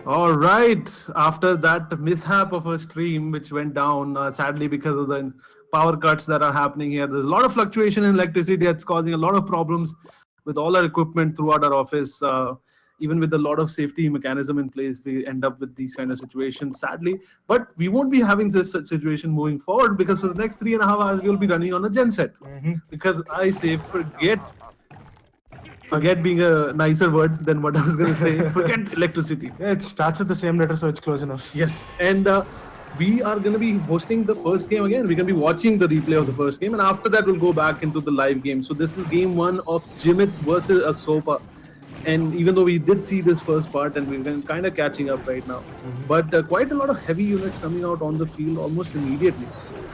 All right. After that mishap of a stream, which went down sadly because of the power cuts that are happening here, there's a lot of fluctuation in electricity that's causing a lot of problems with all our equipment throughout our office. Even with a lot of safety mechanism in place, we end up with these kind of situations, sadly. But we won't be having this situation moving forward because for the next 3.5 hours, we'll be running on a genset. Because I say, forget being a nicer word than what I was going to say. Forget electricity. Yeah, it starts with the same letter, so it's close enough. Yes, and we are going to be hosting the first game again. We're going to be watching the replay of the first game, and after that, we'll go back into the live game. So this is game one of Jimit versus Asopa. And even though we did see this first part, and we're kind of catching up right now, but quite a lot of heavy units coming out on the field almost immediately.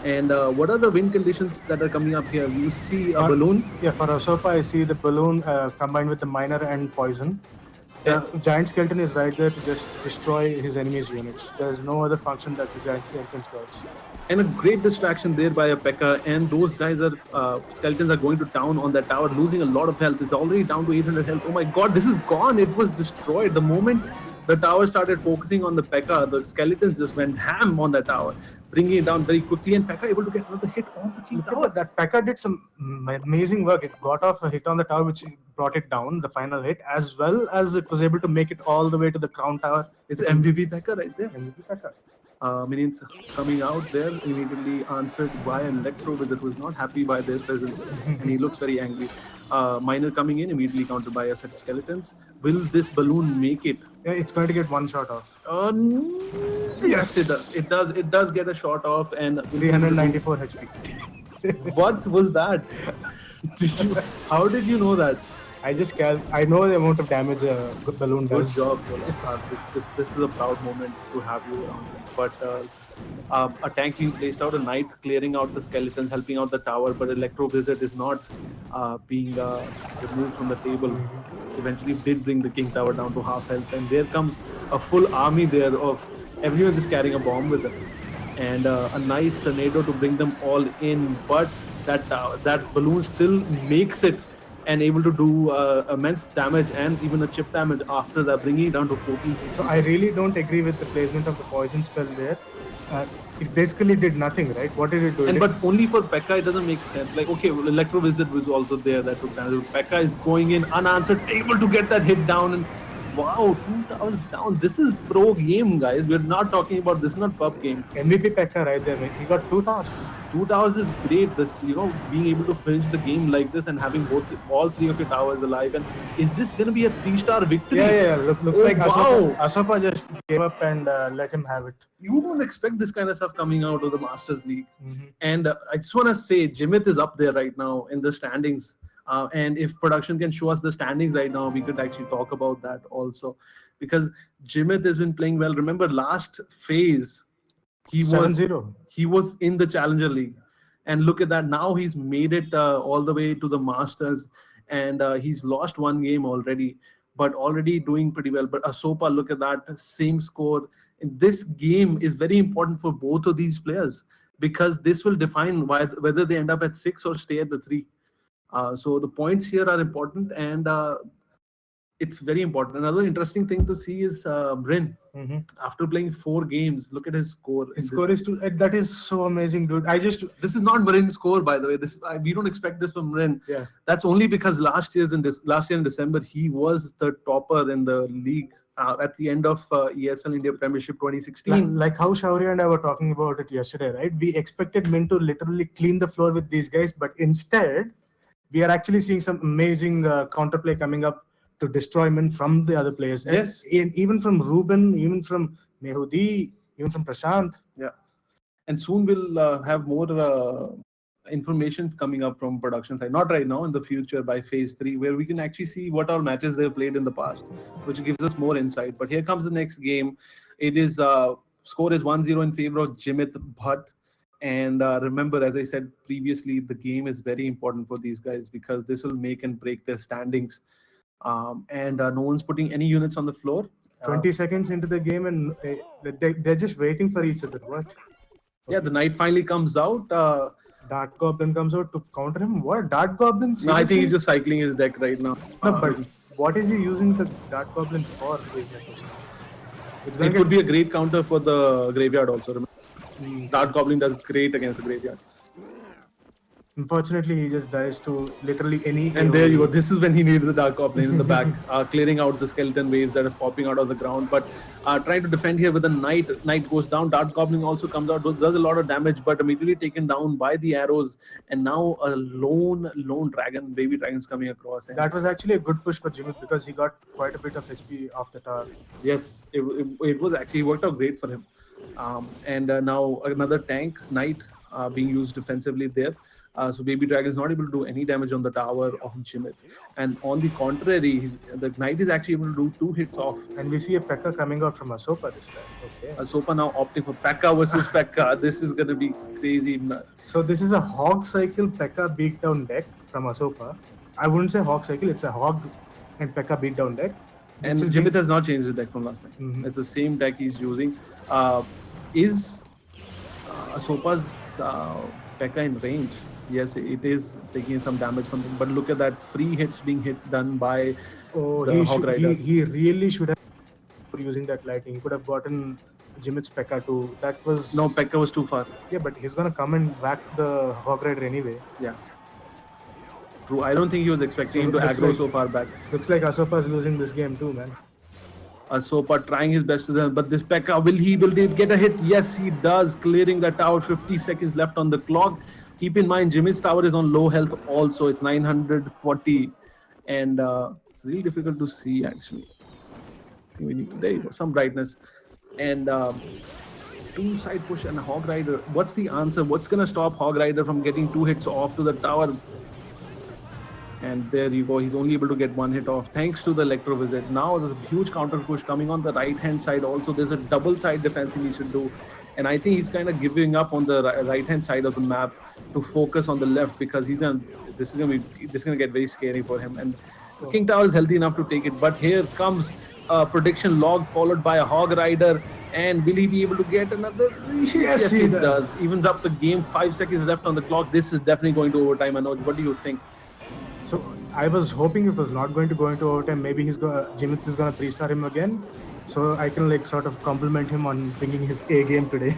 And what are the wind conditions that are coming up here? You see a balloon. Yeah, for Asopa, I see the balloon combined with the miner and poison. The giant skeleton is right there to just destroy his enemy's units. There's no other function that the giant skeleton serves. And a great distraction there by a P.E.K.K.A. And those guys are skeletons are going to town on that tower, losing a lot of health. It's already down to 800 health. Oh my god, this is gone. It was destroyed the moment the tower started focusing on the P.E.K.K.A. The skeletons just went ham on that tower, bringing it down very quickly. And P.E.K.K.A. able to get another hit on the king tower. That P.E.K.K.A. did some amazing work. It got off a hit on the tower, which brought it down, the final hit, as well as it was able to make it all the way to the crown tower. It's MVP P.E.K.K.A. right there. MVP P.E.K.K.A. Minions coming out there immediately answered by an Electro Wizard who is not happy by their presence and he looks very angry. Miner coming in immediately countered by a set of skeletons. Will this balloon make it? Yeah, it's going to get one shot off. Yes, it does. It does. It does get a shot off and 394 HP. What was that? How did you know that? I know the amount of damage a balloon Good does. job, Golab. This is a proud moment to have you around. But a tank being placed out, a knight clearing out the skeletons, helping out the tower, but Electro Wizard is not being removed from the table. Eventually did bring the king tower down to half health, and there comes a full army there of everyone just carrying a bomb with them, and a nice tornado to bring them all in. But that balloon still makes it and able to do immense damage and even a chip damage after that, bringing it down to 14. So I really don't agree with the placement of the poison spell there. It basically did nothing, right? What did it do? And but only for P.E.K.K.A. it doesn't make sense. Like, okay, well, Electro Wizard was also there that took damage. P.E.K.K.A. is going in unanswered, able to get that hit down, and wow, 2 towers down. This is pro game, guys. We're not talking about this is not pub game. MVP P.E.K.K.A. right there, man. He got 2 towers. 2 towers is great. This, being able to finish the game like this and having all 3 of your towers alive. And is this going to be a 3-star victory? Yeah. Looks like wow. Asopa just gave up and let him have it. You don't expect this kind of stuff coming out of the Masters League. And I just want to say, Jimit is up there right now in the standings. And if production can show us the standings right now, we could actually talk about that also. Because Jimit has been playing well. Remember, last phase, he 7-0. was in the Challenger League. And look at that. Now he's made it all the way to the Masters. And he's lost 1 game already, but already doing pretty well. But Asopa, look at that. Same score. This game is very important for both of these players because this will define whether they end up at 6 or stay at the 3. So the points here are important, and it's very important. Another interesting thing to see is Bryn. After playing 4 games, look at his score. His score is that is so amazing, dude. This is not Bryn's score, by the way. We don't expect this from Bryn. Yeah, that's only because last year in December he was the topper in the league at the end of ESL India Premiership 2016. Like how Shaurya and I were talking about it yesterday, right? We expected Min to literally clean the floor with these guys, but instead we are actually seeing some amazing counterplay coming up to destroy Min from the other players. Yes. And even from Ruben, even from Mehudi, even from Prashant. Yeah. And soon we'll have more information coming up from production side. Not right now, in the future by phase 3, where we can actually see what all matches they've played in the past, which gives us more insight. But here comes the next game. It is score is 1-0 in favor of Jimit Bhatt. And remember, as I said previously, the game is very important for these guys because this will make and break their standings. And no one's putting any units on the floor. 20 seconds into the game and they're just waiting for each other. What? Yeah, the knight finally comes out. Dark Goblin comes out to counter him. What? Dark Goblin? No, I think he's just cycling his deck right now. No, but what is he using the Dark Goblin for? It's gonna It get. could be a great counter for the graveyard also. Remember, Dart True. Goblin does great against the graveyard. Unfortunately, he just dies to literally any And there you go. AoE. This is when he needed the Dark Goblin in the back, clearing out the skeleton waves that are popping out of the ground. But trying to defend here with the Knight. Knight goes down. Dark Goblin also comes out, does a lot of damage, but immediately taken down by the arrows. And now a lone dragon, baby dragon's coming across. And That was actually a good push for Jimit because he got quite a bit of HP off the tower. yes, it was actually worked out great for him. And now another tank Knight being used defensively there. So Baby Dragon is not able to do any damage on the tower of Jimit. And on the contrary, the Knight is actually able to do 2 hits off. And we see a P.E.K.K.A coming out from Asopa this time. Okay. Asopa now opting for P.E.K.K.A versus P.E.K.K.A. This is going to be crazy. So this is a Hog Cycle P.E.K.K.A beatdown deck from Asopa. I wouldn't say Hog Cycle, it's a Hog and P.E.K.K.A beatdown deck. And Jimit has not changed his deck from last time. It's the same deck he's using. Is Asopa's P.E.K.K.A in range? Yes, it is taking some damage from him. But look at that, free hits being done by the Hog Rider. He really should have using that lightning. He could have gotten Jimit's P.E.K.K.A too. That was No, P.E.K.K.A was too far. Yeah, but he's gonna come and whack the Hog Rider anyway. Yeah. True. I don't think he was expecting him to aggro so far back. Looks like Asopa's losing this game too, man. Asopa trying his best to them, but this P.E.K.K.A, will he get a hit? Yes, he does, clearing the tower. 50 seconds left on the clock. Keep in mind, Jimmy's tower is on low health also. It's 940, and it's really difficult to see actually. I think we need to, there you go, some brightness. And two side push and Hog Rider. What's the answer? What's gonna stop Hog Rider from getting 2 hits off to the tower? And there you go. He's only able to get 1 hit off thanks to the Electro Visit. Now there's a huge counter push coming on the right hand side. Also, there's a double side defense he needs to do. And I think he's kind of giving up on the right hand side of the map to focus on the left because this is gonna get very scary for him. And King Tower is healthy enough to take it. But here comes a prediction log followed by a Hog Rider. And will he be able to get another? Yes, he does. Evens up the game. 5 seconds left on the clock. This is definitely going to overtime. Manoj, what do you think? So I was hoping it was not going to go into overtime. Maybe Jimit is gonna 3-star him again. So I can sort of compliment him on bringing his A game today.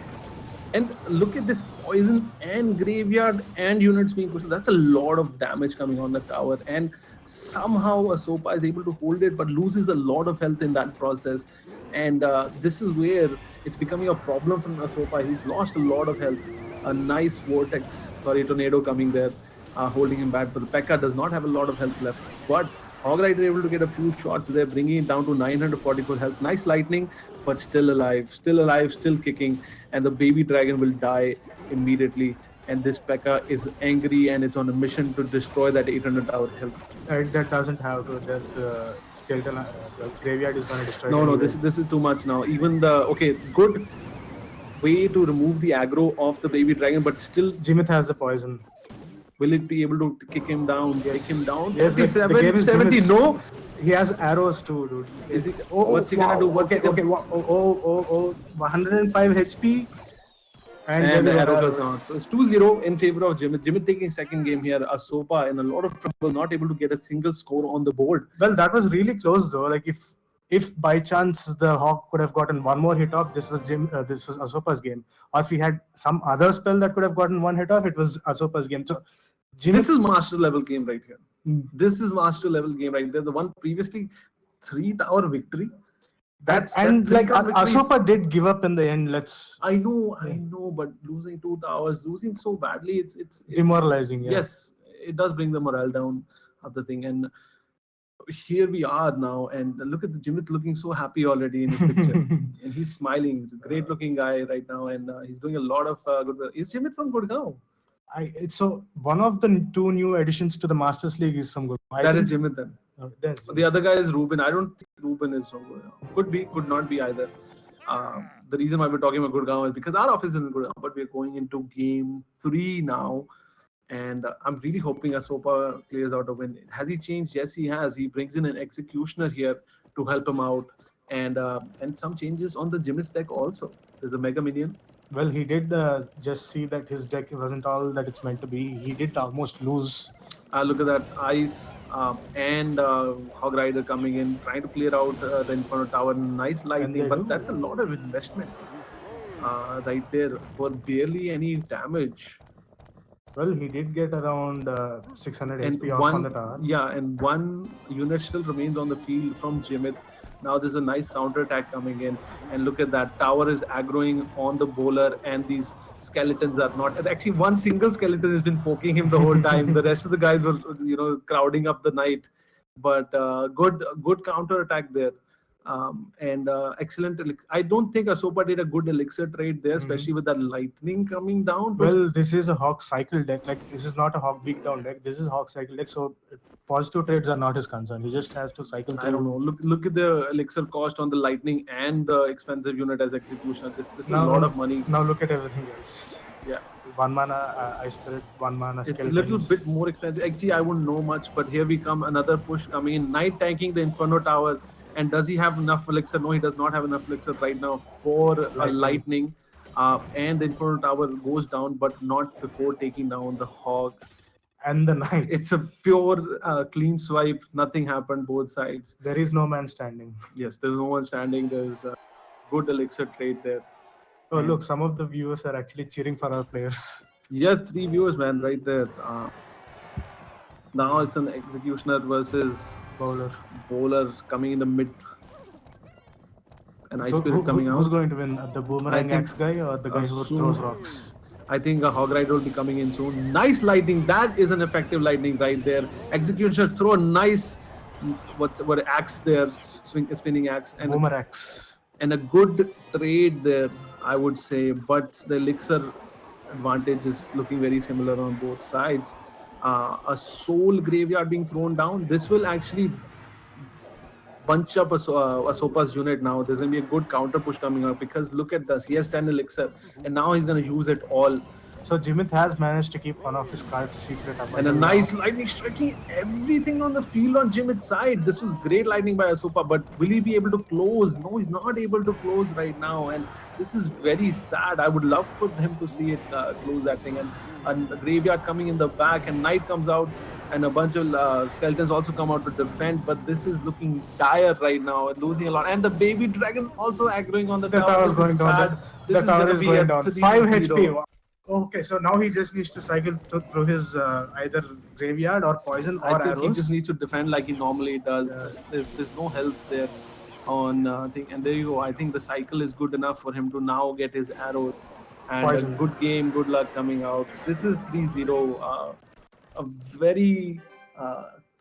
And look at this poison and graveyard and units being pushed. That's a lot of damage coming on the tower. And somehow Asopa is able to hold it, but loses a lot of health in that process. And this is where it's becoming a problem for Asopa. He's lost a lot of health. A nice tornado coming there. Holding him back, but the P.E.K.K.A does not have a lot of health left. But Hog Rider able to get a few shots there, bringing it down to 944 health. Nice lightning, but still alive, still kicking. And the baby dragon will die immediately. And this P.E.K.K.A is angry and it's on a mission to destroy that 800 tower health. That doesn't have to. The skeleton, the graveyard is going to destroy. No, this is too much now. Even good way to remove the aggro of the baby dragon, but still Jimit has the poison. Will it be able to kick him down? Yes. Take him down? Yes, the game is 70. No. He has arrows too, dude. Is he? What's he gonna do? Okay. 105 HP. And the arrow goes on. So it's 2-0 in favor of Jimit. Jimit taking second game here. Asopa in a lot of trouble, not able to get a single score on the board. Well, that was really close though. If by chance the Hawk could have gotten one more hit off, this was Asopa's game. Or if he had some other spell that could have gotten one hit off, it was Asopa's game. So this is master level game right here. This is master level game right there. The one previously 3-tower victory. Asopa did give up in the end. I know, but losing 2 towers, losing so badly, it's demoralizing. Yeah. Yes, it does bring the morale down of the thing. And here we are now, and look at the Jimit looking so happy already in his picture, and he's smiling. He's a great-looking guy right now, and he's doing a lot of good work. Is Jimit from Gurgaon? So one of the 2 new additions to the Masters League is from Gurgaon. That is Jimit then. The other guy is Ruben. I don't think Ruben is from Gurgaon. Could be, could not be either. The reason why we're talking about Gurgaon is because our office is in Gurgaon, but we're going into game 3 now. And I'm really hoping Asopa clears out a win. Has he changed? Yes, he has. He brings in an executioner here to help him out. And some changes on the Jimit's deck also. There's a Mega Minion. Well, he did just see that his deck wasn't all that it's meant to be. He did almost lose Look at that ice and Hog Rider coming in, trying to clear out the Inferno Tower. Nice And lightning, they but do. that's a lot of investment right there for barely any damage. Well, he did get around 600 And HP off on the one, tower. yeah, and one unit still remains on the field from Jimit. Now there's a nice counter attack coming in, and look at that tower is aggroing on the bowler, and these skeletons are not. And actually, one single skeleton has been poking him the whole time. The rest of the guys were, crowding up the night. But good counter attack there. And excellent. I don't think Asopa did a good elixir trade there, Mhm. especially with that lightning coming down. To Well, this is a Hawk cycle deck. Like, this is not a Hawk beatdown deck. This is Hawk cycle deck. So positive trades are not his concern. He just has to cycle I don't know. through. Look at the elixir cost on the lightning and the expensive unit as executioner. This is a lot Now, of money. now look at everything else. Yeah, One mana Ice Spirit, one mana it's a little Skeletons. bit more expensive. Actually, I wouldn't know much, but here we come. Another push coming in. Knight tanking the Inferno Tower. And does he have enough elixir? No, he does not have enough elixir right now for a Lightning. lightning. And the Inferno Tower goes down, but not before taking down the Hog. And the Knight. It's a pure clean swipe. Nothing happened both sides. There is no man standing. Yes, there's no one standing. There's a good elixir trade there. Oh, And look, some of the viewers are actually cheering for our players. yeah, three viewers, man, right there. Now it's an executioner versus Bowler. bowler coming in the mid, and Ice So Spirit coming who's out. going to win? The I boomerang think axe guy or the guy who soon. throws rocks? I think a Hog Rider will be coming in soon. Nice lightning. That is an effective lightning right there. Executioner throw a nice what axe there, spinning axe, and a good trade there, I would say. But the elixir advantage is looking very similar on both sides. A soul graveyard being thrown down. This will actually bunch up Asopa's unit now. There's going to be a good counter push coming up because look at this. He has 10 elixir and now he's going to use it all. So Jimit has managed to keep one of his cards secret up And a until nice now. lightning striking everything on the field on Jimit's side. This was great lightning by Asopa, but will he be able to close? No, he's not able to close right now. And this is very sad. I would love for him to see it close that thing. And a graveyard coming in the back, and Knight comes out, and a bunch of skeletons also come out to defend. But this is looking dire right now, losing a lot. And the baby dragon also aggroing on the The tower. tower is This going is down. sad. The This is tower going to is be a going down. 5 3-0. HP. Okay, so now he just needs to cycle through his either graveyard or poison I or think he just arrows. needs to defend like he normally does. Yeah. There's no health there on thing, and there you go. I think the cycle is good enough for him to now get his arrows and a Poison. good game, good luck coming out. This is 3-0. A very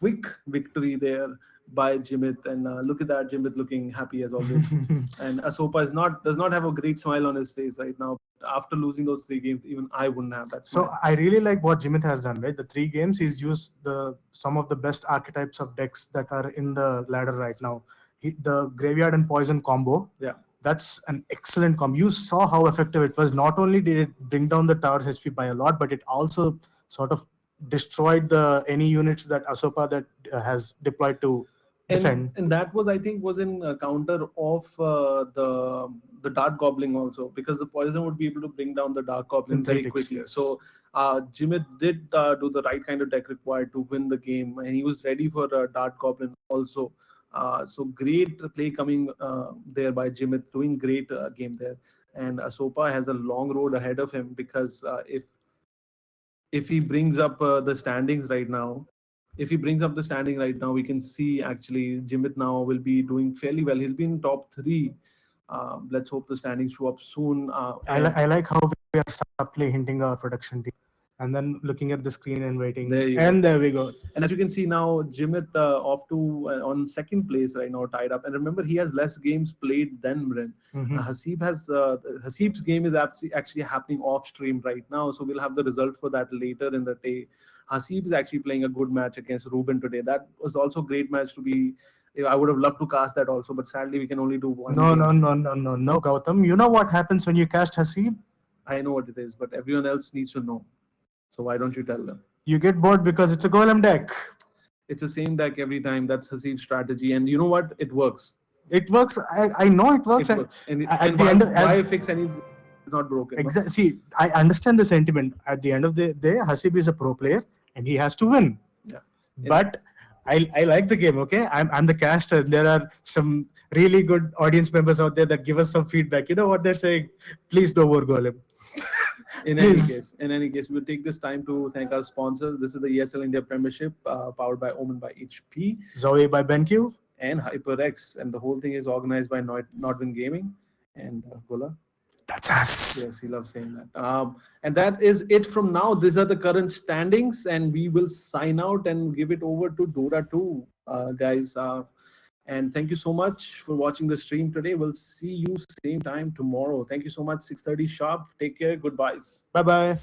quick victory there by Jimit, and look at that, Jimit looking happy as always. And Asopa does not have a great smile on his face right now. After losing those three games, even I wouldn't have that So smile. I really like what Jimit has done, right? The 3 games he's used the some of the best archetypes of decks that are in the ladder right now. The graveyard and poison combo. Yeah. That's an excellent combo. You saw how effective it was. Not only did it bring down the tower's HP by a lot, but it also sort of destroyed the any units that Asopa that has deployed to defend. And that was, I think, was in counter of the Dark Goblin also, because the poison would be able to bring down the Dark In Goblin three very ticks, quickly. yes. So Jimit did do the right kind of deck required to win the game, and he was ready for Dark Goblin also. So great play coming there by Jimit, doing great game there. And Asopa has a long road ahead of him, because if he brings up the standings right now, if he brings up the standing right now, we can see actually Jimit now will be doing fairly well. He'll be in top three. Let's hope the standings show up soon. I like how we are subtly hinting our production team and then looking at the screen and waiting. There you And go. there we go. And as you can see now, Jimit off to on second place right now, tied up. And remember, he has less games played than Mrin. Mhm. Hasib's game is actually happening off stream right now, so we'll have the result for that later in the day. Hasib is actually playing a good match against Ruben today. That was also a great match to be. I would have loved to cast that also, but sadly we can only do one No, game. no, no, no, no, no, Gautam. You know what happens when you cast Hasib? I know what it is, but everyone else needs to know. So why don't you tell them? You get bored because it's a golem deck. It's the same deck every time. That's Hasib's strategy, and you know what? It works. It works. I know it works. It works. And, At and the why, end, why fix anything? It's not broken. No? See, I understand the sentiment. At the end of the day, Hasib is a pro player and he has to win. But I like the game. Okay, I'm the caster. There are some really good audience members out there that give us some feedback. You know what they're saying? Please don't overgoal him. Please. In any case, we'll take this time to thank our sponsors. This is the ESL India Premiership, powered by Omen by HP Zoe by BenQ. and HyperX, and the whole thing is organized by Nordwin Gaming and Gola. That's us. Yes, he loves saying that. And that is it from now. These are the current standings, and we will sign out and give it over to Dota 2, guys. And thank you so much for watching the stream today. We'll see you same time tomorrow. Thank you so much. 6:30 sharp. Take care. Goodbyes. Bye bye.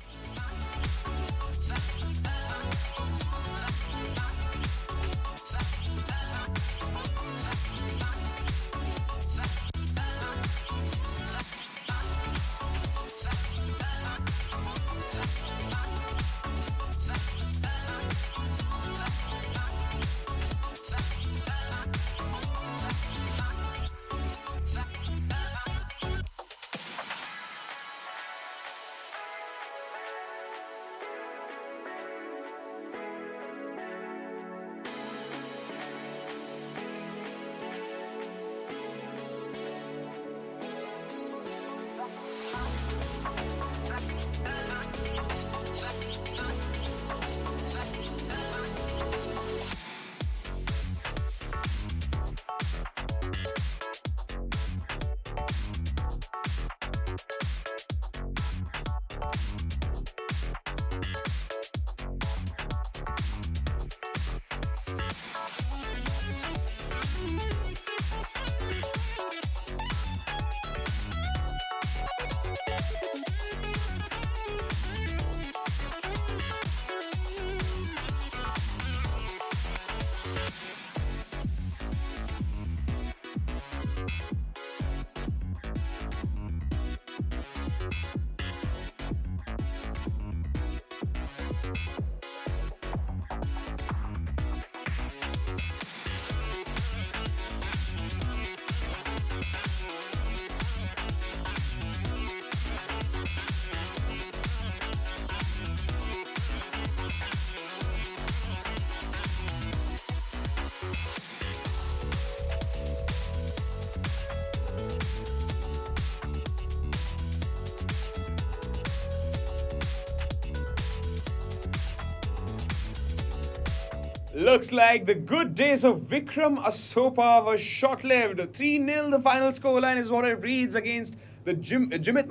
Looks like the good days of Vikram Asopa were short-lived. 3-0 the final scoreline is what it reads against the Jimit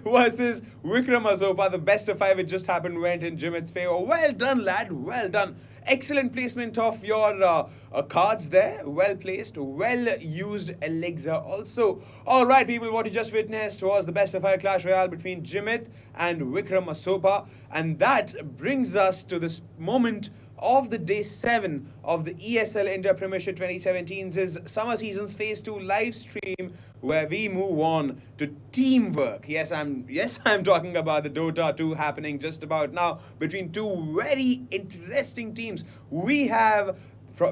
versus Vikram Asopa. The best of five, it just happened, went in Jimit's favor. Well done, lad. Well done. Excellent placement of your cards there. Well placed. Well used elixir also. Alright, people, what you just witnessed was the best of five Clash Royale between Jimit and Vikram Asopa. And that brings us to this moment of the day 7 of the ESL India Premiership 2017's Summer Seasons Phase 2 live stream, where we move on to teamwork. Yes, I'm talking about the Dota 2 happening just about now between two very interesting teams. We have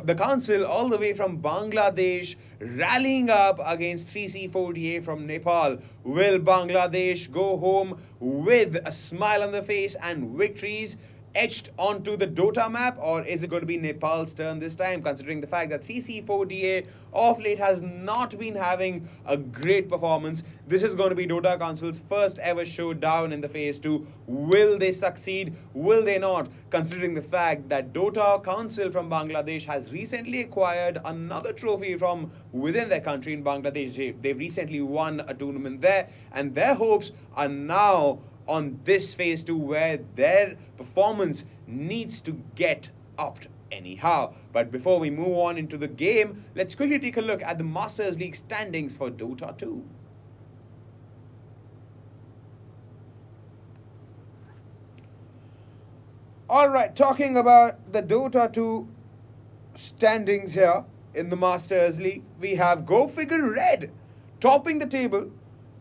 the council all the way from Bangladesh rallying up against 3C48 from Nepal. Will Bangladesh go home with a smile on their face and victories etched onto the Dota map, or is it going to be Nepal's turn this time, considering the fact that 3C4DA of late has not been having a great performance? This is going to be Dota Council's first ever showdown in the Phase 2. Will they succeed? Will they not? Considering the fact that Dota Council from Bangladesh has recently acquired another trophy from within their country in Bangladesh. They've recently won a tournament there, and their hopes are now on this Phase 2, where their performance needs to get upped anyhow. But before we move on into the game, let's quickly take a look at the Masters League standings for Dota 2. Alright, talking about the Dota 2 standings here in the Masters League, we have Go Figure Red topping the table.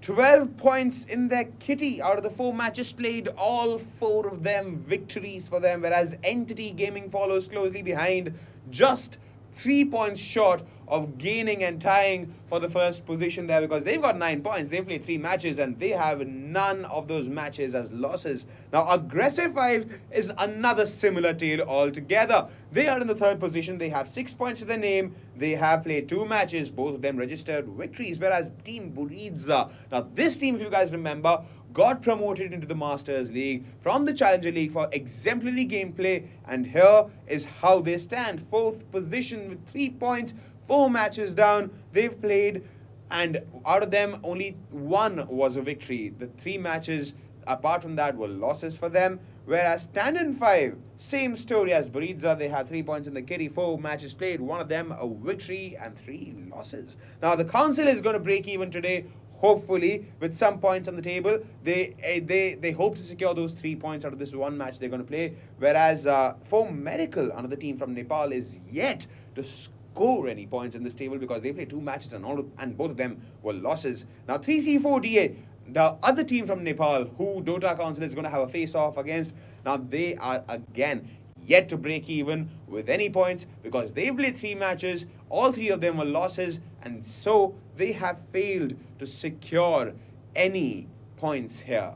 12 points in their kitty out of the 4 matches played, all 4 of them victories for them, whereas Entity Gaming follows closely behind, just 3 points short of gaining and tying for the first position there, because they've got 9 points. They've played 3 matches and they have none of those matches as losses. Now, Aggressive 5 is another similar tale altogether. They are in the third position. They have 6 points to their name. They have played 2 matches, both of them registered victories, whereas Team Buridza, now this team, if you guys remember, got promoted into the Masters League from the Challenger League for exemplary gameplay, and here is how they stand. 4th position with 3 points, 4 matches down. They've played, and out of them, only 1 was a victory. The 3 matches, apart from that, were losses for them. Whereas Tandon 5, same story as Buridza. They have 3 points in the kitty, 4 matches played, 1 of them a victory and 3 losses. Now, the Council is going to break even today, hopefully, with some points on the table. They hope to secure those 3 points out of this 1 match they're going to play. Whereas For Medical, another team from Nepal, is yet to score any points in this table because they played 2 matches and both of them were losses. Now, 3C4DA, the other team from Nepal, who Dota Council is going to have a face-off against, now they are again yet to break even with any points because they've played 3 matches, all 3 of them were losses, and so they have failed to secure any points here.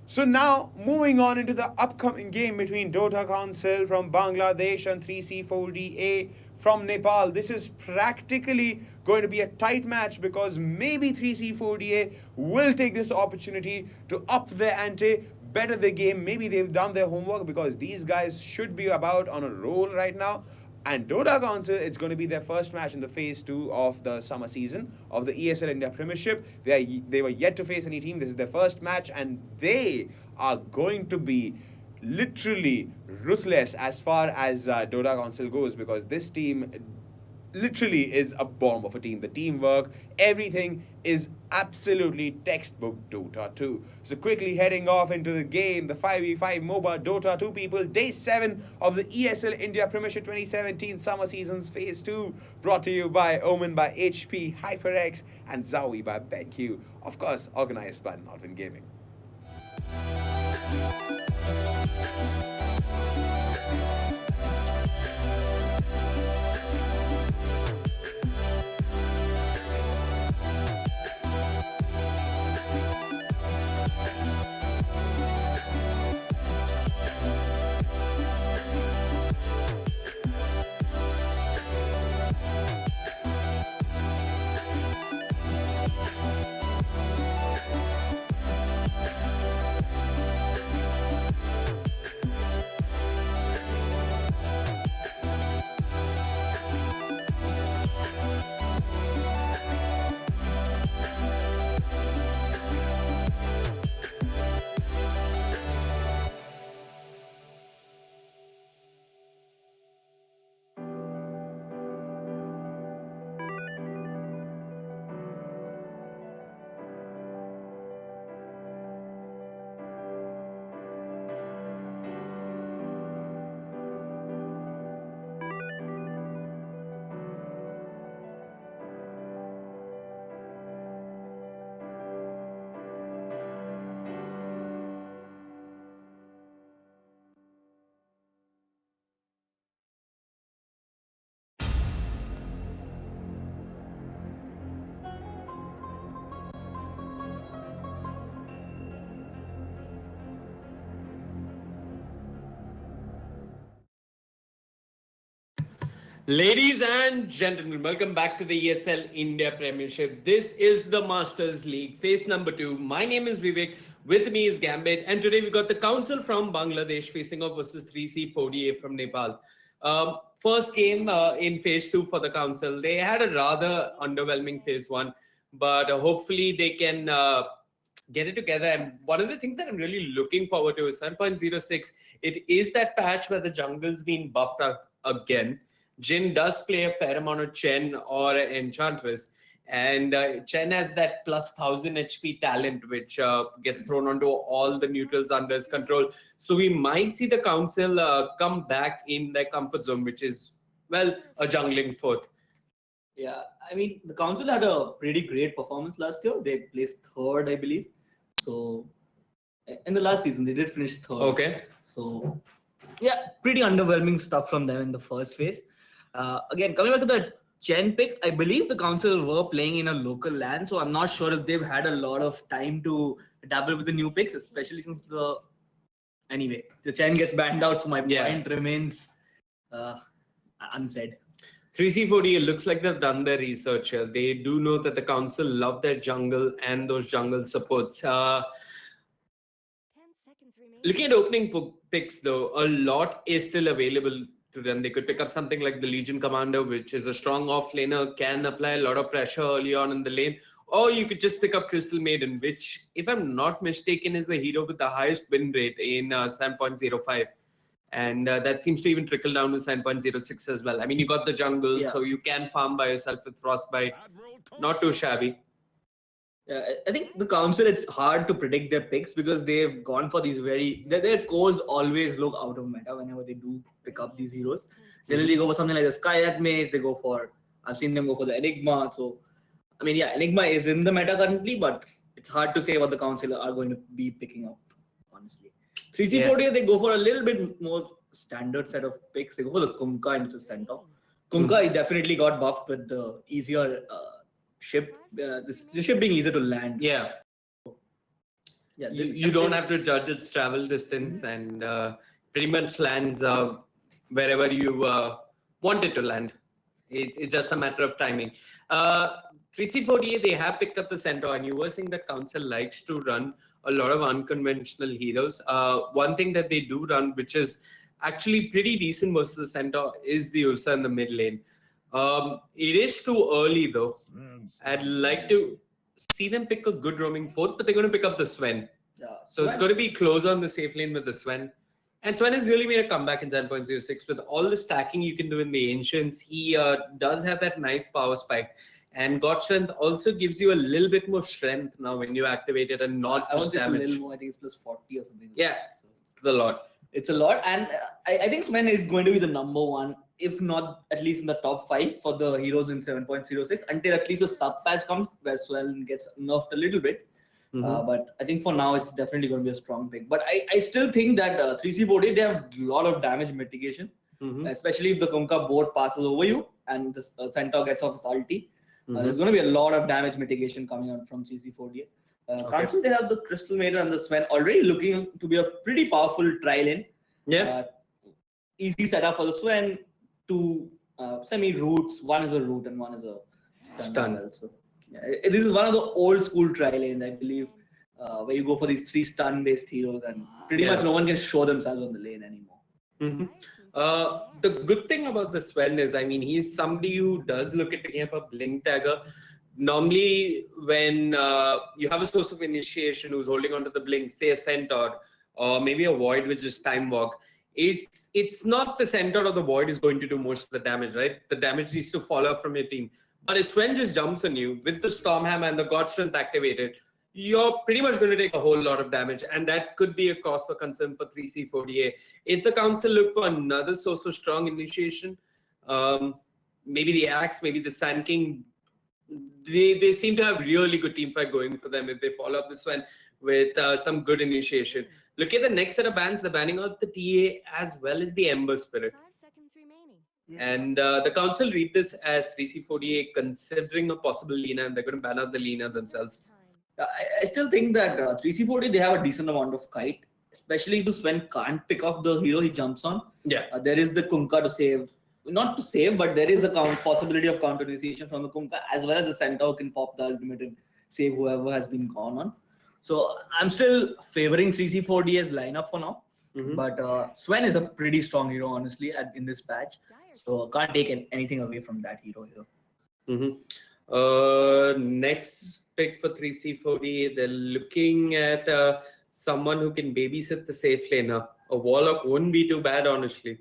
So now, moving on into the upcoming game between Dota Council from Bangladesh and 3C4DA from Nepal. This is practically going to be a tight match because maybe 3C4DA will take this opportunity to up their ante, better the game. Maybe they've done their homework because these guys should be about on a roll right now. And Dota Council, it's going to be their first match in the phase 2 of the summer season of the ESL India Premiership. They were yet to face any team. This is their first match, and they are going to be literally ruthless as far as Dota Council goes, because this team literally is a bomb of a team. The teamwork, everything is absolutely textbook Dota 2. So quickly heading off into the game, the 5v5 MOBA Dota 2 people, day 7 of the ESL India Premiership 2017 Summer Seasons Phase 2, brought to you by Omen by HP, HyperX, and Zowie by BenQ. Of course, organized by Nodwin Gaming. Ladies and gentlemen, welcome back to the ESL India Premiership. This is the Masters League, phase number 2. My name is Vivek, with me is Gambit, and today we got the Council from Bangladesh facing off versus 3C4DA from Nepal. First game in phase 2 for the Council. They had a rather underwhelming phase 1, but hopefully they can get it together. And one of the things that I'm really looking forward to is 7.06. It is that patch where the jungle's been buffed up again. Jin does play a fair amount of Chen or Enchantress, and Chen has that plus 1000 HP talent, which gets thrown onto all the neutrals under his control. So we might see the Council come back in their comfort zone, which is, well, a jungling fourth. Yeah, I mean, the Council had a pretty great performance last year. They placed 3rd, I believe. So, in the last season, they did finish 3rd. Okay. So, yeah, pretty underwhelming stuff from them in the first phase. Again, coming back to the Chen pick, I believe the council were playing in a local land, so I'm not sure if they've had a lot of time to dabble with the new picks, especially since anyway, the Chen gets banned out, so my point remains unsaid. 3C40, it looks like they've done their research here. They do know that the council love their jungle and those jungle supports. Looking at opening picks, though, a lot is still available to them. They could pick up something like the Legion Commander, which is a strong offlaner, can apply a lot of pressure early on in the lane. Or you could just pick up Crystal Maiden, which, if I'm not mistaken, is the hero with the highest win rate in 7.05. And that seems to even trickle down to 7.06 as well. I mean, you got the jungle, so you can farm by yourself with Frostbite. Not too shabby. I think the council, it's hard to predict their picks because they've gone for these their cores always look out of meta whenever they do pick up these heroes. They really go for something like the Skyat Mage, I've seen them go for the Enigma. So, I mean, yeah, Enigma is in the meta currently, but it's hard to say what the council are going to be picking up, honestly. 3C40, they go for a little bit more standard set of picks. They go for the Kunkka into the center. Kunkka definitely got buffed with the easier ship, the ship being easier to land. Yeah. You don't have to judge its travel distance and pretty much lands wherever you want it to land. It's just a matter of timing. 3C48, they have picked up the center, and you were saying that council likes to run a lot of unconventional heroes. One thing that they do run, which is actually pretty decent versus the center, is the Ursa in the mid lane. It is too early though. I'd like to see them pick a good roaming fourth, but they're going to pick up the Sven. So it's going to be close on the safe lane with the Sven. And Sven has really made a comeback in 7.06 with all the stacking you can do in the Ancients. He does have that nice power spike. And God Strength also gives you a little bit more strength now when you activate it and not just damage. It's a little more, I think it's plus 40 or something. Yeah, so it's a lot. It's a lot. And I think Sven is going to be the number one, if not at least in the top 5 for the heroes in 7.06 until at least a sub patch comes where Sven gets nerfed a little bit. But I think for now, it's definitely going to be a strong pick. But I still think that 3C40, they have a lot of damage mitigation, especially if the Kunkka board passes over you and the centaur gets off his ulti. There's going to be a lot of damage mitigation coming out from 3C40. Council, they have the Crystal Maiden and the Sven already looking to be a pretty powerful tri-lane. Yeah. Easy setup for the Sven. 2 semi-roots. One is a root and one is a stun. Also. Yeah, this is one of the old school tri-lanes, I believe, where you go for these 3 stun-based heroes and pretty much no one can show themselves on the lane anymore. The good thing about the Sven is, I mean, he's somebody who does look at picking up a blink dagger. Normally, when you have a source of initiation who's holding onto the blink, say a centaur or maybe a void which is time walk, it's not the centaur or the void is going to do most of the damage, right? The damage needs to follow up from your team. But if Sven just jumps on you with the Stormhammer and the God Strength activated, you're pretty much going to take a whole lot of damage, and that could be a cause for concern for 3C40A. If the council look for another source of strong initiation, maybe the Axe, maybe the Sand King, they seem to have really good team fight going for them if they follow up this one with some good initiation. Look at the next set of bans, they're banning out the TA as well as the Ember Spirit. And the council read this as 3C48 considering a possible Lina, and they're going to ban out the Lina themselves. I still think that 3C40, they have a decent amount of kite, especially if Sven can't pick off the hero he jumps on. Yeah. There is the Kunkka to save. Not to save, but there is a possibility of counter initiation from the Kunkka, as well as the centaur who can pop the ultimate and save whoever has been gone on. So I'm still favoring 3C40's lineup for now. But Sven is a pretty strong hero, honestly, in this patch. So can't take anything away from that hero here. Next pick for 3C40, they're looking at someone who can babysit the safe laner. A Warlock wouldn't be too bad, honestly.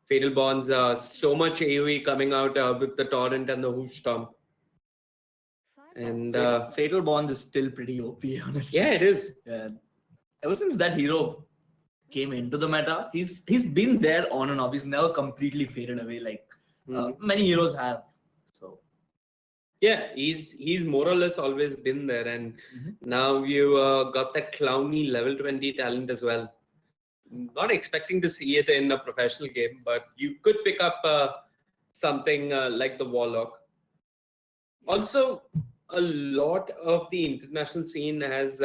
Fatal Bonds, so much AoE coming out with the Torrent and the Hoof Stomp. And Fatal Bonds is still pretty OP, honestly. Yeah, it is. Yeah. Ever since that hero came into the meta, he's been there on and off. He's never completely faded away like many heroes have. So yeah, he's more or less always been there, and now you got that clowny level 20 talent as well. not expecting to see it in a professional game, but you could pick up something like the Warlock. Also, a lot of the international scene has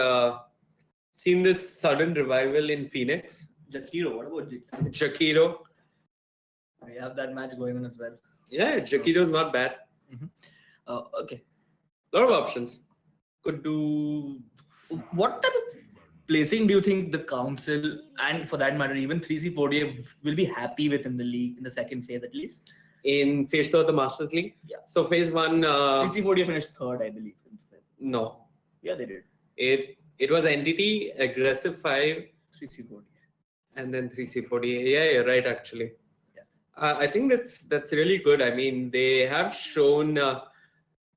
seen this sudden revival in Phoenix. Jakiro, what about Jakiro? Jakiro. We have that match going on as well. Yeah, Jakiro's not bad. Okay. A lot of options. Could do. What type of placing do you think the council, and for that matter, even 3C48 will be happy with in the league in the second phase at least? In phase 2 of the Masters League? Yeah. So phase 1... 3C48 finished third, I believe. No. Yeah, they did. It was Entity, Aggressive 5, 3C48. and then 3C48. Yeah, you're right, actually. Yeah. I think that's really good. I mean, they have shown us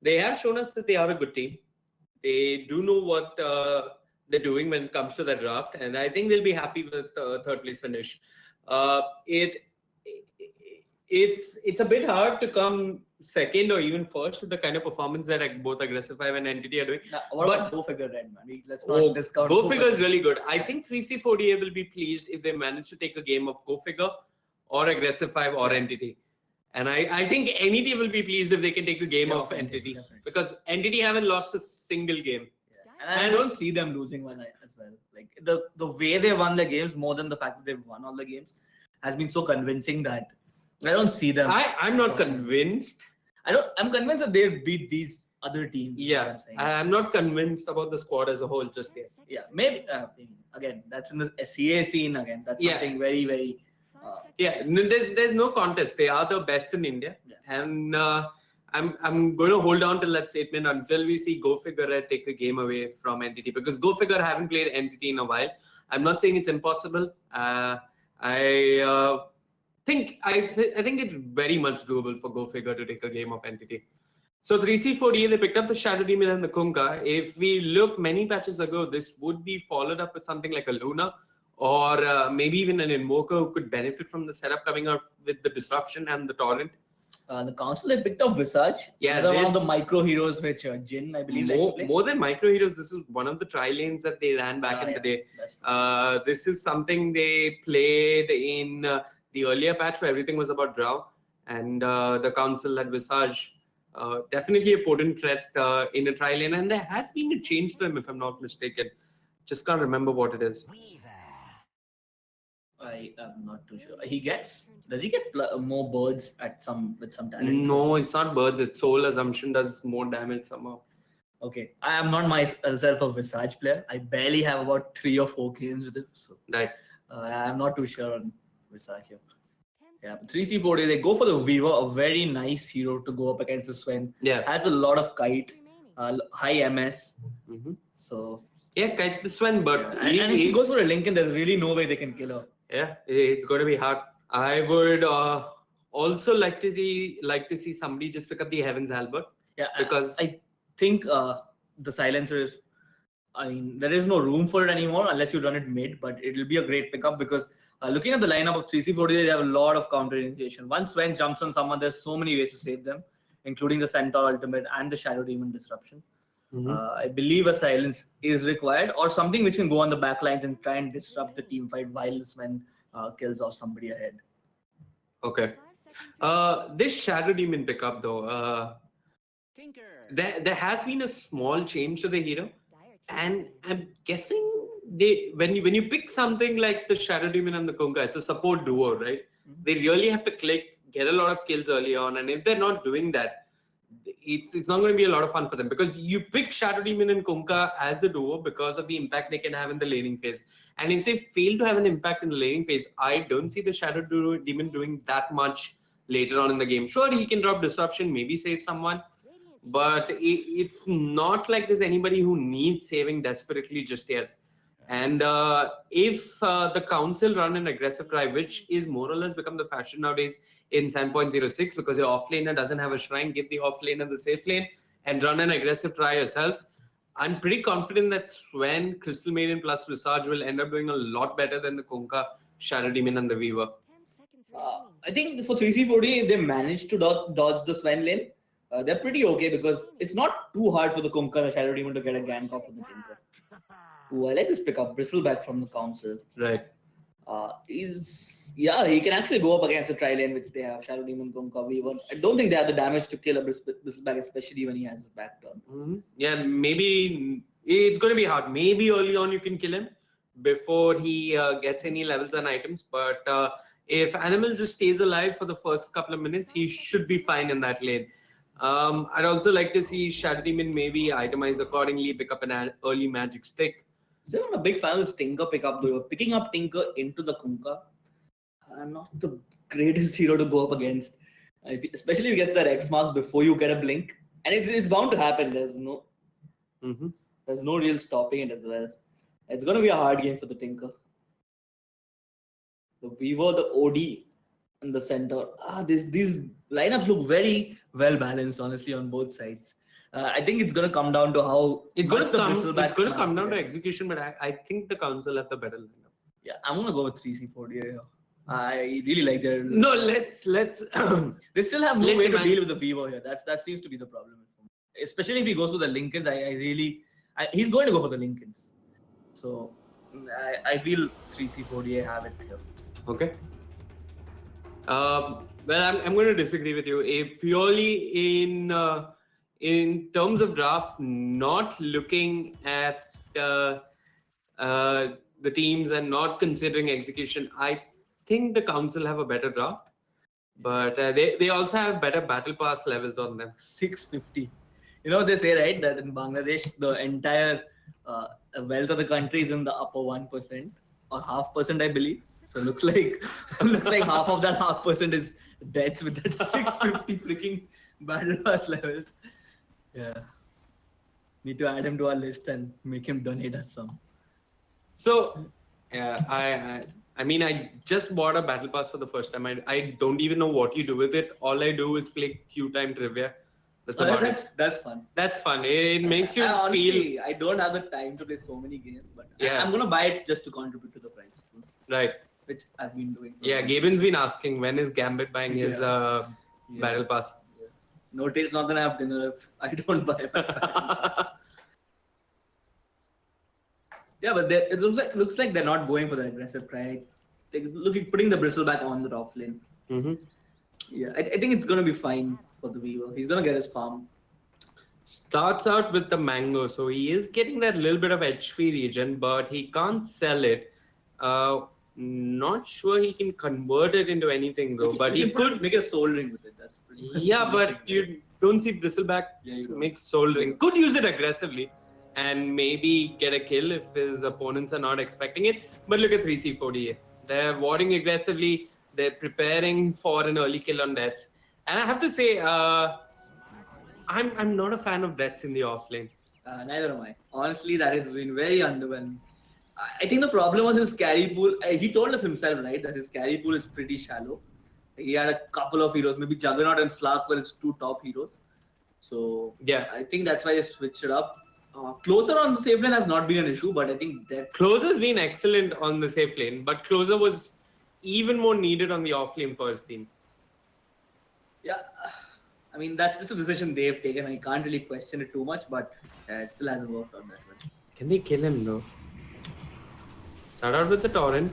that they are a good team. They do know what they're doing when it comes to the draft, and I think they'll be happy with third place finish. It's a bit hard to come second or even first with the kind of performance that both Aggressive 5 and Entity are doing. Now, what about Go Figure Red, man? Let's not discount Go Figure is really good. I think 3C48 will be pleased if they manage to take a game of Go Figure or Aggressive 5 or Entity. And I think Entity will be pleased if they can take a game of Entity. Because Entity haven't lost a single game. Yeah. And I don't see them losing one as well. Like the way they won the games, more than the fact that they've won all the games, has been so convincing that I don't see them. I'm not convinced. I'm convinced that they'll beat these other teams. Yeah, I'm not convinced about the squad as a whole just yet. Yeah, maybe again, that's in the CA scene again. That's something very, very. There's no contest. They are the best in India, and I'm going to hold on to that statement until we see Go Figure take a game away from Entity, because Go Figure haven't played Entity in a while. I'm not saying it's impossible. I think it's very much doable for Go Figure to take a game of Entity. So 3C48, they picked up the Shadow Demon and the Kunkka. If we look many patches ago, this would be followed up with something like a Luna, or maybe even an Invoker who could benefit from the setup coming out with the Disruption and the Torrent. The council, they picked up Visage. Yeah, one of the micro heroes, which Jin, I believe, more than micro heroes. This is one of the tri lanes that they ran back in the day. This is something they played in the earlier patch where everything was about Drow, and the council had Visage. Definitely a potent threat in a tri lane, and there has been a change to him, if I'm not mistaken. Just can't remember what it is. I am not too sure. Does he get more birds with some talent? No, it's not birds. It's Soul Assumption does more damage somehow. Okay, I am not myself a Visage player. I barely have about 3 or 4 games with him, so right. I'm not too sure on Visage here. Yeah, 3C40, they go for the Weaver, a very nice hero to go up against the Sven. Yeah, has a lot of kite, high MS. So yeah, kite the Sven, but and if he goes for a Lincoln, there's really no way they can kill her. Yeah, it's going to be hard. I would also like to see somebody just pick up the Heaven's Albert. Yeah, because I think the Silencer is. I mean, there is no room for it anymore unless you run it mid, but it'll be a great pickup because looking at the lineup of 3C40, they have a lot of counter initiation. Once Sven jumps on someone, there's so many ways to save them, including the Centaur Ultimate and the Shadow Demon Disruption. I believe a silence is required, or something which can go on the back lines and try and disrupt the team fight while Sven kills off somebody ahead. Okay. This Shadow Demon pickup though, there has been a small change to the hero, and I'm guessing when you pick something like the Shadow Demon and the Kunkka, it's a support duo, right? They really have to click, get a lot of kills early on, and if they're not doing that, it's not going to be a lot of fun for them, because you pick Shadow Demon and Kunkka as the duo because of the impact they can have in the laning phase. And if they fail to have an impact in the laning phase, I don't see the Shadow Demon doing that much later on in the game. Sure, he can drop Disruption, maybe save someone, but it's not like there's anybody who needs saving desperately just yet. And if the council run an aggressive drive, which is more or less become the fashion nowadays in 7.06, because your offlaner doesn't have a shrine, give the offlaner the safe lane and run an aggressive try yourself, I'm pretty confident that Sven, Crystal Maiden plus Visage will end up doing a lot better than the Kunkka, Shadow Demon and the Weaver. I think for 3C40, they managed to dodge the Sven lane. They're pretty okay because it's not too hard for the Kunkka and the Shadow Demon to get a gank off of the Tinker. Ooh, I like this pickup, Bristleback from the council. Right. He can actually go up against the tri lane which they have Shadow Demon, Kunkka, Weaver. I don't think they have the damage to kill a Bristleback, especially when he has his back turned. Yeah, maybe it's going to be hard. Maybe early on you can kill him before he gets any levels and items. But if Animal just stays alive for the first couple of minutes, he should be fine in that lane. I'd also like to see Shadow Demon maybe itemize accordingly, pick up an early magic stick. Still not a big fan of this Tinker pickup though. Picking up Tinker into the Kunkka, not the greatest hero to go up against. Especially if he gets that X marks before you get a blink. And it's bound to happen. There's no real stopping it as well. It's going to be a hard game for the Tinker. The Weaver, the OD in the center. These lineups look very well balanced, honestly, on both sides. I think it's going to come down to how it's going to come down to together. execution, but I think the council have the better lineup. Yeah, I'm going to go with 3C4 here. I really like their. No, let's. They still have no way to deal with the Weaver here. That seems to be the problem. Especially if he goes for the Lincolns, he's going to go for the Lincolns. So I feel 3C4DA have it here. Okay. Well, I'm going to disagree with you. Purely in terms of draft, not looking at the teams and not considering execution, I think the council have a better draft, but they also have better battle pass levels on them. 650. You know, they say, right, that in Bangladesh, the entire wealth of the country is in the upper 1% or 0.5%, I believe. So looks like half of that 0.5% is debts with that 650 freaking battle pass levels. Yeah. Need to add him to our list and make him donate us some. So, I mean, I just bought a battle pass for the first time. I don't even know what you do with it. All I do is play queue time trivia. That's fun. That's fun. It makes you honestly, feel. I don't have the time to play so many games, but Yeah. I'm gonna buy it just to contribute to the price. Right. Which I've been doing. Yeah, Gaben's been asking when is Gambit buying his battle pass. Yeah. No Tail's not gonna have dinner if I don't buy it. Yeah, but it looks like they're not going for the aggressive try. They're putting the Bristleback on the top lane. Mm-hmm. Yeah, I think it's gonna be fine for the Weaver. He's gonna get his farm. Starts out with the mango, so he is getting that little bit of HP regen, but he can't sell it. Not sure he can convert it into anything though, but he could make a soul ring with it. That's pretty much but you don't see Bristleback make soul ring. Could use it aggressively and maybe get a kill if his opponents are not expecting it. But look at 3C4DA. They're warding aggressively. They're preparing for an early kill on deaths. And I have to say, I'm not a fan of deaths in the offlane. Neither am I. Honestly, that has been very underwhelming. I think the problem was his carry pool. He told us himself, right, that his carry pool is pretty shallow. He had a couple of heroes, maybe Juggernaut and Slark were his two top heroes. So yeah, I think that's why they switched it up. Closer on the safe lane has not been an issue, but I think that Closer's been excellent on the safe lane, but Closer was even more needed on the off lane for his team. Yeah, I mean that's just a decision they've taken. I can't really question it too much, but it still hasn't worked out that well. Can they kill him though? Start out with the torrent.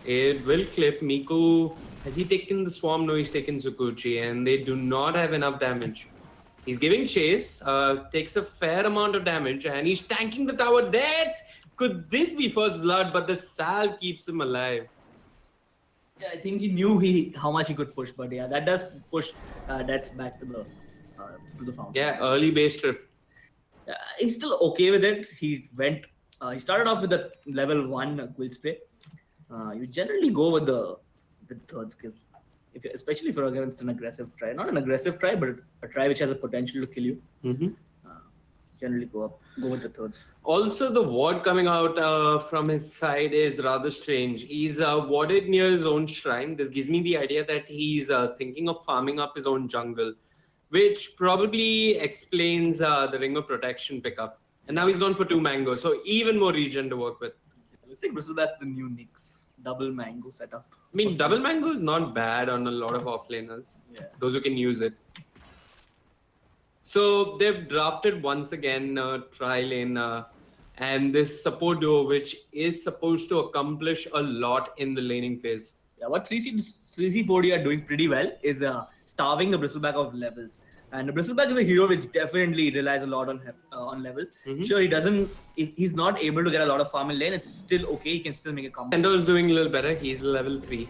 It will clip. Miku, has he taken the swarm? No, he's taken Zukuchi, and they do not have enough damage. He's giving chase, takes a fair amount of damage, and he's tanking the tower. Deaths! Could this be first blood? But the salve keeps him alive. Yeah, I think he knew how much he could push, but yeah, that does push Deaths back to the fountain. Yeah, early base trip. Yeah, he's still okay with it. He started off with the level 1 quill spray. You generally go with the third skill. Especially if you're against an aggressive try. Not an aggressive try, but a try which has a potential to kill you. Mm-hmm. Generally go with the thirds. Also, the ward coming out from his side is rather strange. He's warded near his own shrine. This gives me the idea that he's thinking of farming up his own jungle, which probably explains the Ring of Protection pickup. And now he's gone for 2 mangoes, so even more regen to work with. It looks like Bristleback's the new Nyx. Double mango setup. I mean, double mango is not bad on a lot of offlaners. Yeah. Those who can use it. So they've drafted once again tri lane. and this support duo, which is supposed to accomplish a lot in the laning phase. Yeah, what 3C40 are doing pretty well is starving the Bristleback of levels. And the Bristleback is a hero which definitely relies a lot on levels. Sure, he's not able to get a lot of farm in lane. It's still okay. He can still make a comeback. Sendo is doing a little better. He's level 3.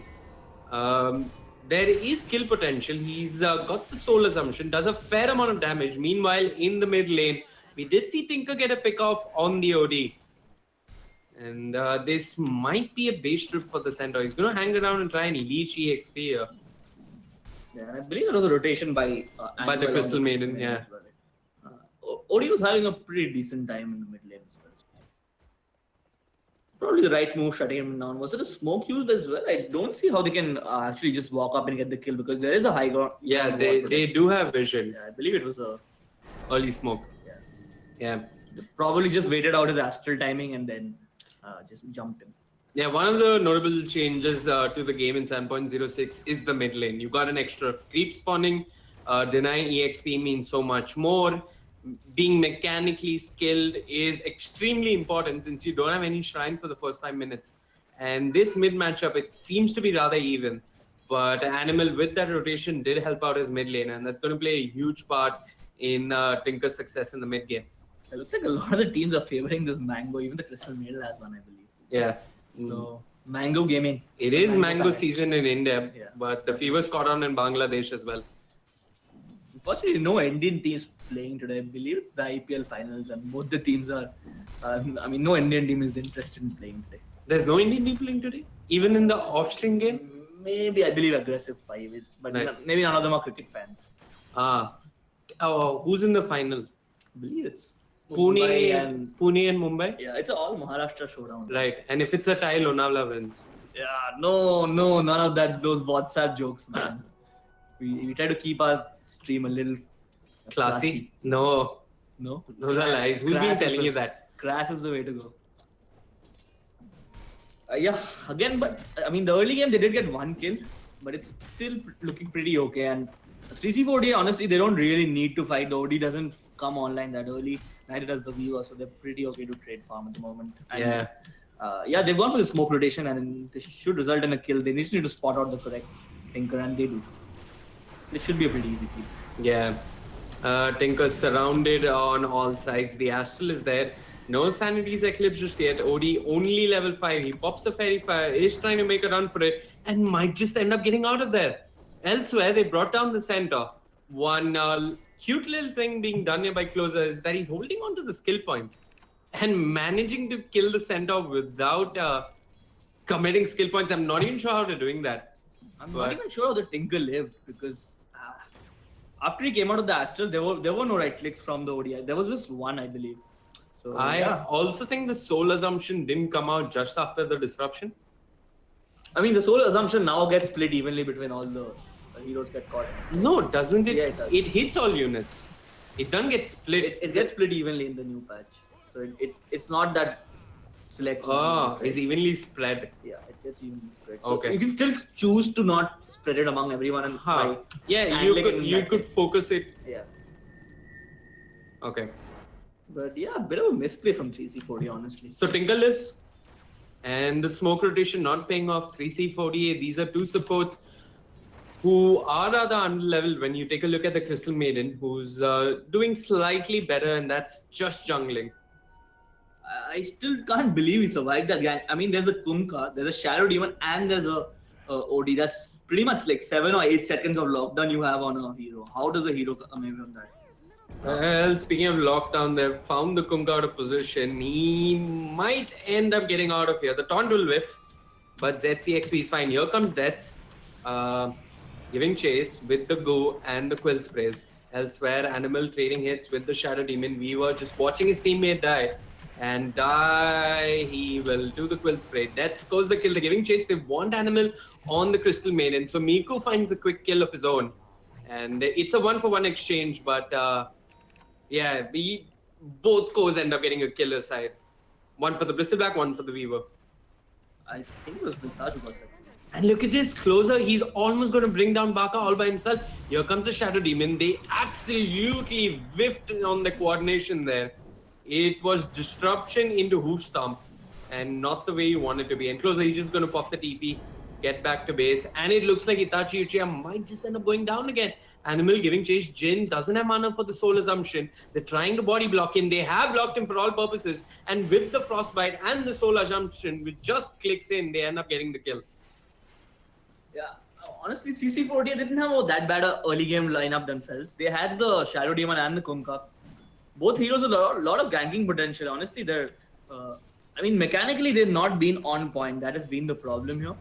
There is skill potential. He's got the soul assumption, does a fair amount of damage. Meanwhile, in the mid lane, we did see Tinker get a pick off on the OD. And this might be a base trip for the Centaur. He's going to hang around and try and leech EXP here. Yeah, and I believe there was a rotation by the Crystal Maiden, yeah. OD was having a pretty decent time in the mid lane as well. Probably the right move shutting him down. Was it a smoke used as well? I don't see how they can actually just walk up and get the kill because there is a high ground. Yeah, they do have vision. Yeah, I believe it was a early smoke. Yeah. They probably just waited out his astral timing and then just jumped him. Yeah, one of the notable changes to the game in 7.06 is the mid lane. You got an extra creep spawning. Denying EXP means so much more. Being mechanically skilled is extremely important since you don't have any shrines for the first 5 minutes. And this mid matchup, it seems to be rather even. But Animal with that rotation did help out his mid lane, and that's going to play a huge part in Tinker's success in the mid game. It looks like a lot of the teams are favoring this Mango. Even the Crystal Maiden has one, I believe. Yeah. So, Mango gaming. It is Mango season in India, Yeah. but the fever's caught on in Bangladesh as well. Unfortunately, no Indian teams playing today. I believe it's the IPL finals, and both the teams are. No Indian team is interested in playing today. There's no Indian team playing today? Even in the off-string game? Maybe I believe Aggressive 5 is, but Right. maybe none of them are cricket fans. Who's in the final? I believe it's Pune and and Mumbai? yeah, it's all Maharashtra showdown. Right. And if it's a tie, Lonavala wins. Yeah, no, none of that. Those WhatsApp jokes, man. we try to keep our stream a little Classy? No. No, Those are lies. Who's been Crass is telling the- you that? Crash is the way to go. Yeah, again, but the early game they did get one kill, but it's still looking pretty okay. And 3C40, honestly, they don't really need to fight. The OD doesn't come online that early, neither does the viewer, so they're pretty okay to trade farm at the moment. And, they've gone for the smoke rotation, and this should result in a kill. They just need to spot out the correct Tinker, and they do. It should be a pretty easy kill. Yeah. Tinker's surrounded on all sides. The Astral is there. No Sanity's Eclipse just yet. OD only level 5. He pops a Fairy Fire, is trying to make a run for it, and might just end up getting out of there. Elsewhere, they brought down the Centaur. One cute little thing being done here by Closer is that he's holding on to the skill points and managing to kill the Centaur without committing skill points. I'm not even sure how they're doing that. I'm not even sure how the Tinker lived because after he came out of the Astral, there were no right clicks from the ODI. There was just one, I believe. So I also think the Soul Assumption didn't come out just after the disruption. the Soul Assumption now gets split evenly between all the heroes get caught. No, doesn't it? Yeah, it does. It hits all units. It doesn't get split. It gets split evenly in the new patch. So it's not that selects. one Oh, unit, right? it's evenly spread. Yeah, it gets evenly spread. So Okay. you can still choose to not spread it among everyone and Huh. by Yeah, handling it in you that could way. focus it. Yeah. Okay. But yeah, a bit of a misplay from 3C40, honestly. So Tinker lives, and the smoke rotation not paying off. 3C40. These are two supports who are rather underleveled when you take a look at the Crystal Maiden, who's doing slightly better, and that's just jungling. I still can't believe he survived that gang. There's a Kumka, there's a Shadow Demon, and there's a OD. That's pretty much like 7 or 8 seconds of lockdown you have on a hero. How does a hero come away from that? Well, speaking of lockdown, they've found the Kumka out of position. He might end up getting out of here. The taunt will whiff, but ZCXP is fine. Here comes Deaths, giving chase with the Go and the Quill Sprays. Elsewhere, Animal trading hits with the Shadow Demon. We were just watching his teammate die. And die, he will do the Quill Spray. Death scores the kill. They're giving chase. They want Animal on the Crystal Maiden. So Miku finds a quick kill of his own. And it's a 1-for-1 exchange, but both cores end up getting a kill aside. One for the Bristleback, one for the Weaver. I think it was Visage who got that. And look at this Closer. He's almost going to bring down Baka all by himself. Here comes the Shadow Demon. They absolutely whiffed on the coordination there. It was disruption into hoof stomp and not the way you want it to be. And closer, he's just going to pop the TP, get back to base. And it looks like Itachi Uchiha might just end up going down again. Animal giving chase. Jin doesn't have mana for the soul assumption. They're trying to body block him. They have blocked him for all purposes. And with the frostbite and the soul assumption, which just clicks in, they end up getting the kill. Yeah, honestly, CC40 didn't have that bad a early game lineup themselves. They had the Shadow Demon and the Kunkka. Both heroes with a lot of ganking potential. Honestly, mechanically, they've not been on point. That has been the problem here.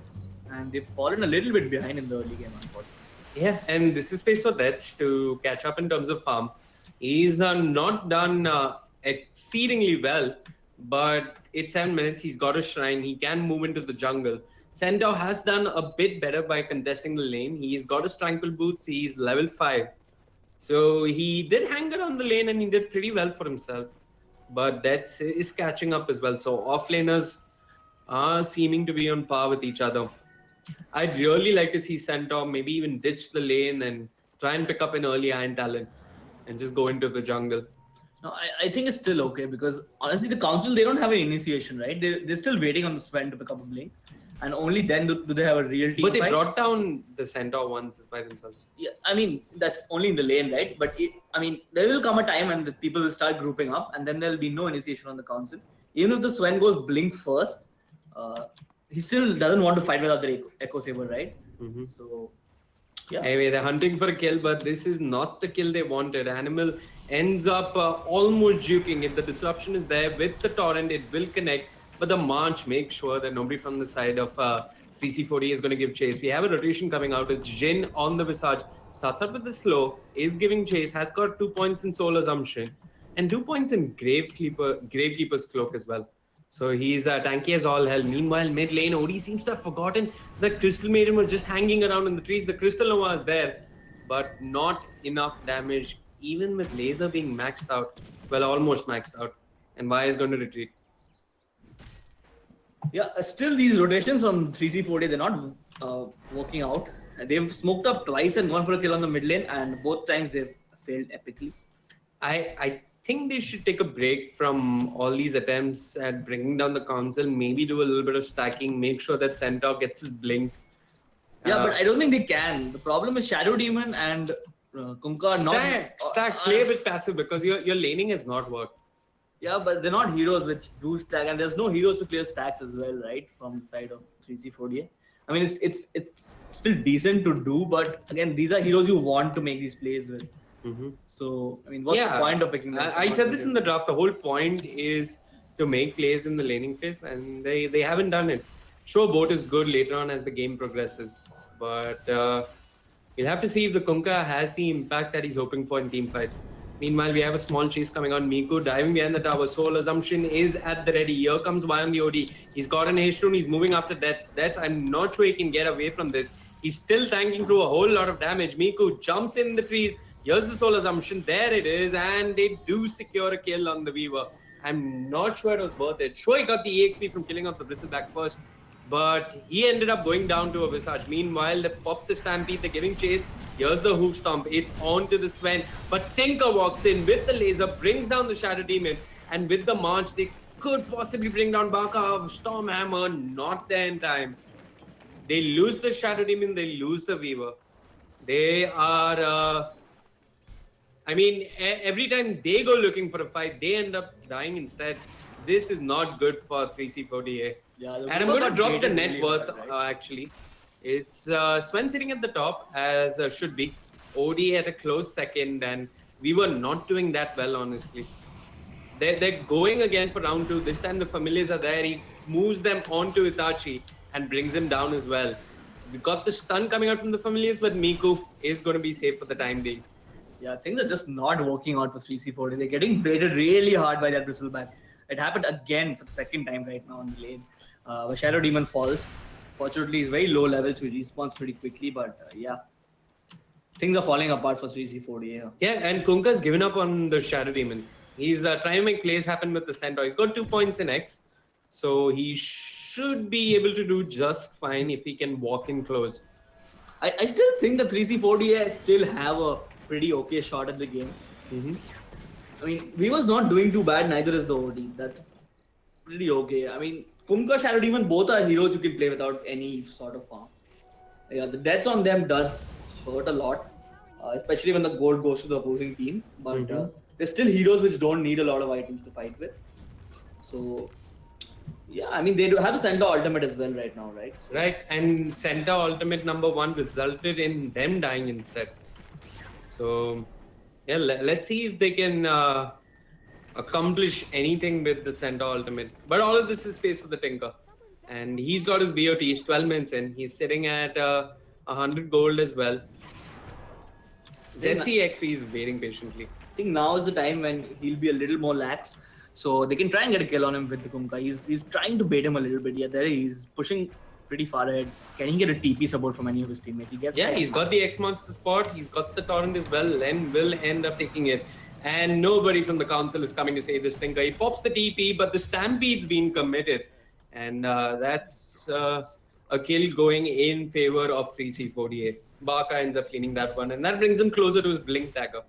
And they've fallen a little bit behind in the early game, unfortunately. Yeah, and this is space for Dech to catch up in terms of farm. He's not done exceedingly well, but it's 7 minutes. He's got a shrine. He can move into the jungle. Centaur has done a bit better by contesting the lane. He's got his tranquil boots. He's level 5. So he did hang around the lane and he did pretty well for himself. But Dech is catching up as well. So offlaners are seeming to be on par with each other. I'd really like to see Centaur maybe even ditch the lane and try and pick up an early Iron Talon and just go into the jungle. No, I think it's still okay because honestly, the council, they don't have an initiation, right? They're still waiting on the Sven to pick up a blink. And only then do they have a real team But they fight. brought down the Centaur once by themselves. Yeah, I mean, that's only in the lane, right? But there will come a time and the people will start grouping up and then there'll be no initiation on the council. Even if the Sven goes blink first, he still doesn't want to fight without the Echo Saber, right? Mm-hmm. So, yeah. Anyway, they're hunting for a kill, but this is not the kill they wanted. Animal ends up almost juking. If the disruption is there with the torrent, it will connect. But the March makes sure that nobody from the side of 3C40 is going to give chase. We have a rotation coming out. It's Jin on the Visage. Starts up with the slow, is giving chase, has got 2 points in Soul Assumption, and 2 points in Gravekeeper's Cloak as well. So he's tanky as all hell. Meanwhile, mid lane, OD seems to have forgotten that Crystal Maiden was just hanging around in the trees. The Crystal Nova is there, but not enough damage, even with Laser being maxed out. Well, almost maxed out. And Vi is going to retreat. Yeah, still these rotations from 3C40, they're not working out. They've smoked up twice and gone for a kill on the mid lane, and both times they've failed epically. I think they should take a break from all these attempts at bringing down the council, maybe do a little bit of stacking, make sure that Centaur gets his blink. Yeah, but I don't think they can. The problem is Shadow Demon and Kunkka are not... Stack, play a bit passive because your laning has not worked. Yeah, but they're not heroes which do stack, and there's no heroes to clear stacks as well, right? From the side of 3C40. I mean, it's still decent to do, but again, these are heroes you want to make these plays with. Mm-hmm. So, I mean, what's the point of picking them? I said this in the draft. The whole point is to make plays in the laning phase, and they haven't done it. Sure, Boat is good later on as the game progresses, but we'll have to see if the Kunkka has the impact that he's hoping for in team fights. Meanwhile, we have a small chase coming on. Miku diving behind the tower. Soul Assumption is at the ready. Here comes Y on the OD. He's got an haste rune. He's moving after Deaths. I'm not sure he can get away from this. He's still tanking through a whole lot of damage. Miku jumps in the trees. Here's the Soul Assumption. There it is. And they do secure a kill on the Weaver. I'm not sure it was worth it. Sure, he got the EXP from killing off the Bristleback first, but he ended up going down to a Visage. Meanwhile, they pop the Stampede. They're giving chase. Here's the Hoof Stomp. It's on to the Sven. But Tinker walks in with the laser, brings down the Shadow Demon. And with the March, they could possibly bring down Baka. Stormhammer, not there in time. They lose the Shadow Demon. They lose the Weaver. They are... every time they go looking for a fight, they end up dying instead. This is not good for 3C40A. Yeah, And I'm going to drop the net worth, actually. It's Sven sitting at the top, as should be. OD at a close second, and we were not doing that well, honestly. They're going again for round 2. This time the familiars are there. He moves them onto Itachi and brings him down as well. We got the stun coming out from the familiars, but Miku is going to be safe for the time being. Yeah, things are just not working out for 3C40. They're getting baited really hard by that Bristleback. It happened again for the second time right now on the lane. Where Shadow Demon falls. Fortunately, he's very low level, so he respawns pretty quickly. But yeah, things are falling apart for 3C40. Yeah, and Kunkka's given up on the Shadow Demon. He's trying to make plays happen with the Centaur. He's got 2 points in X, so he should be able to do just fine if he can walk in close. I still think the 3C40 still have a pretty okay shot at the game. Mm-hmm. I mean, we was not doing too bad, neither is the OD. That's pretty okay. I mean, Kumka, Shadow Demon, both are heroes you can play without any sort of farm. Yeah, the deaths on them does hurt a lot, especially when the gold goes to the opposing team. But they're still heroes which don't need a lot of items to fight with. So, yeah, I mean, they do have the center ultimate as well right now, right? So, Right, and center ultimate number 1 resulted in them dying instead. So, yeah, let's see if they can accomplish anything with the center ultimate. But all of this is space for the Tinker. And he's got his BOT, he's 12 minutes in. He's sitting at 100 gold as well. ZCXP is waiting patiently. I think now is the time when he'll be a little more lax. So they can try and get a kill on him with the Kumka. He's trying to bait him a little bit. Yeah, there he's pushing pretty far ahead. Can he get a TP support from any of his teammates? He gets he's got the X Monster spot. He's got the Torrent as well. Len will end up taking it. And nobody from the council is coming to save this Tinker. He pops the TP, but the Stampede's been committed. And that's a kill going in favor of 3C48. Baka ends up cleaning that one. And that brings him closer to his Blink Dagger.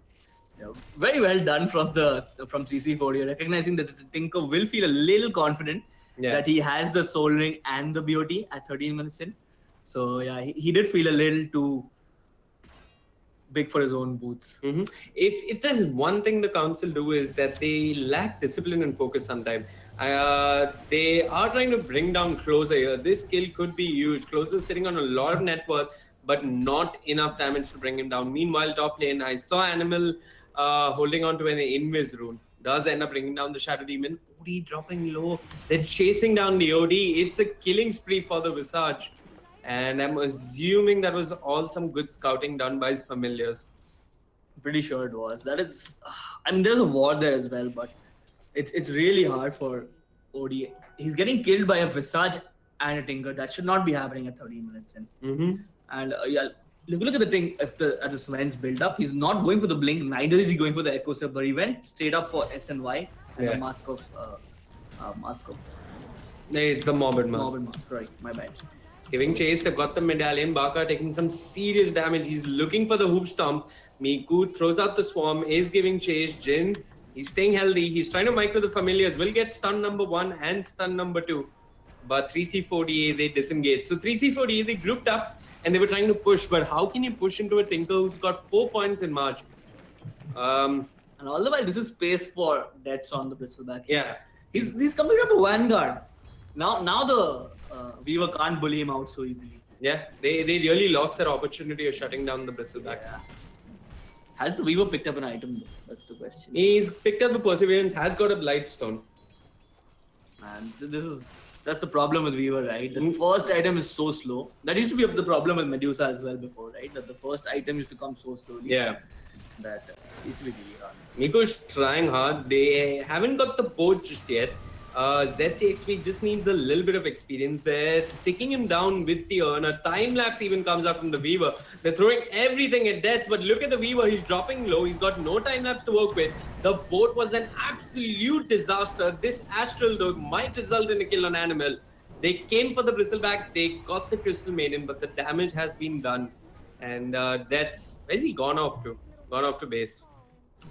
Yeah, very well done from 3C40, recognizing that the Tinker will feel a little confident that he has the Soul Ring and the BOT at 13 minutes in. So yeah, he did feel a little too big for his own boots. If there's one thing the council do is that they lack discipline and focus sometimes. They are trying to bring down Closer here. This kill could be huge. Closer is sitting on a lot of net worth, but not enough damage to bring him down. Meanwhile, top lane, I saw Animal holding on to an Invis rune. Does end up bringing down the Shadow Demon. OD dropping low. They're chasing down the OD. It's a killing spree for the Visage. And I'm assuming that was all some good scouting done by his familiars. Pretty sure it was. That is, I mean, there's a war there as well, but it's really hard for OD. He's getting killed by a Visage and a Tinker. That should not be happening at 13 minutes in. And yeah, look at the thing. At the Sven's build up, he's not going for the blink. Neither is he going for the Echo Sub, but he went straight up for SNY and the mask of It's the Morbid Mask. Morbid Mask. Right, my bad. Giving chase, they've got the medallion. Baka taking some serious damage. He's looking for the hoop stomp. Miku throws out the swarm, is giving chase. Jin, he's staying healthy. He's trying to micro the familiars. Will get stun number 1 and stun number 2. But 3C40A, they disengage. So 3C40A, they grouped up and they were trying to push. But how can you push into a Tinker who's got 4 points in March? And all the while, this is space for deaths on the Bristleback. Yeah. He's coming up to Vanguard. Now the Weaver can't bully him out so easily. Yeah, they really lost their opportunity of shutting down the Bristleback. Yeah. Has the Weaver picked up an item though? That's the question. He's picked up the Perseverance, has got a Blightstone. And so that's the problem with Weaver, right? The first item is so slow. That used to be the problem with Medusa as well before, right? That the first item used to come so slowly. Yeah. That used to be really hard. Miku's trying hard. They haven't got the boat just yet. ZCXP just needs a little bit of experience there. Taking him down with the urn. A time lapse even comes up from the Weaver. They're throwing everything at death, but look at the Weaver. He's dropping low. He's got no time lapse to work with. The boat was an absolute disaster. This Astral, though, might result in a kill on Animal. They came for the Bristleback. They got the Crystal Maiden, but the damage has been done. And where's he gone off to? Gone off to base.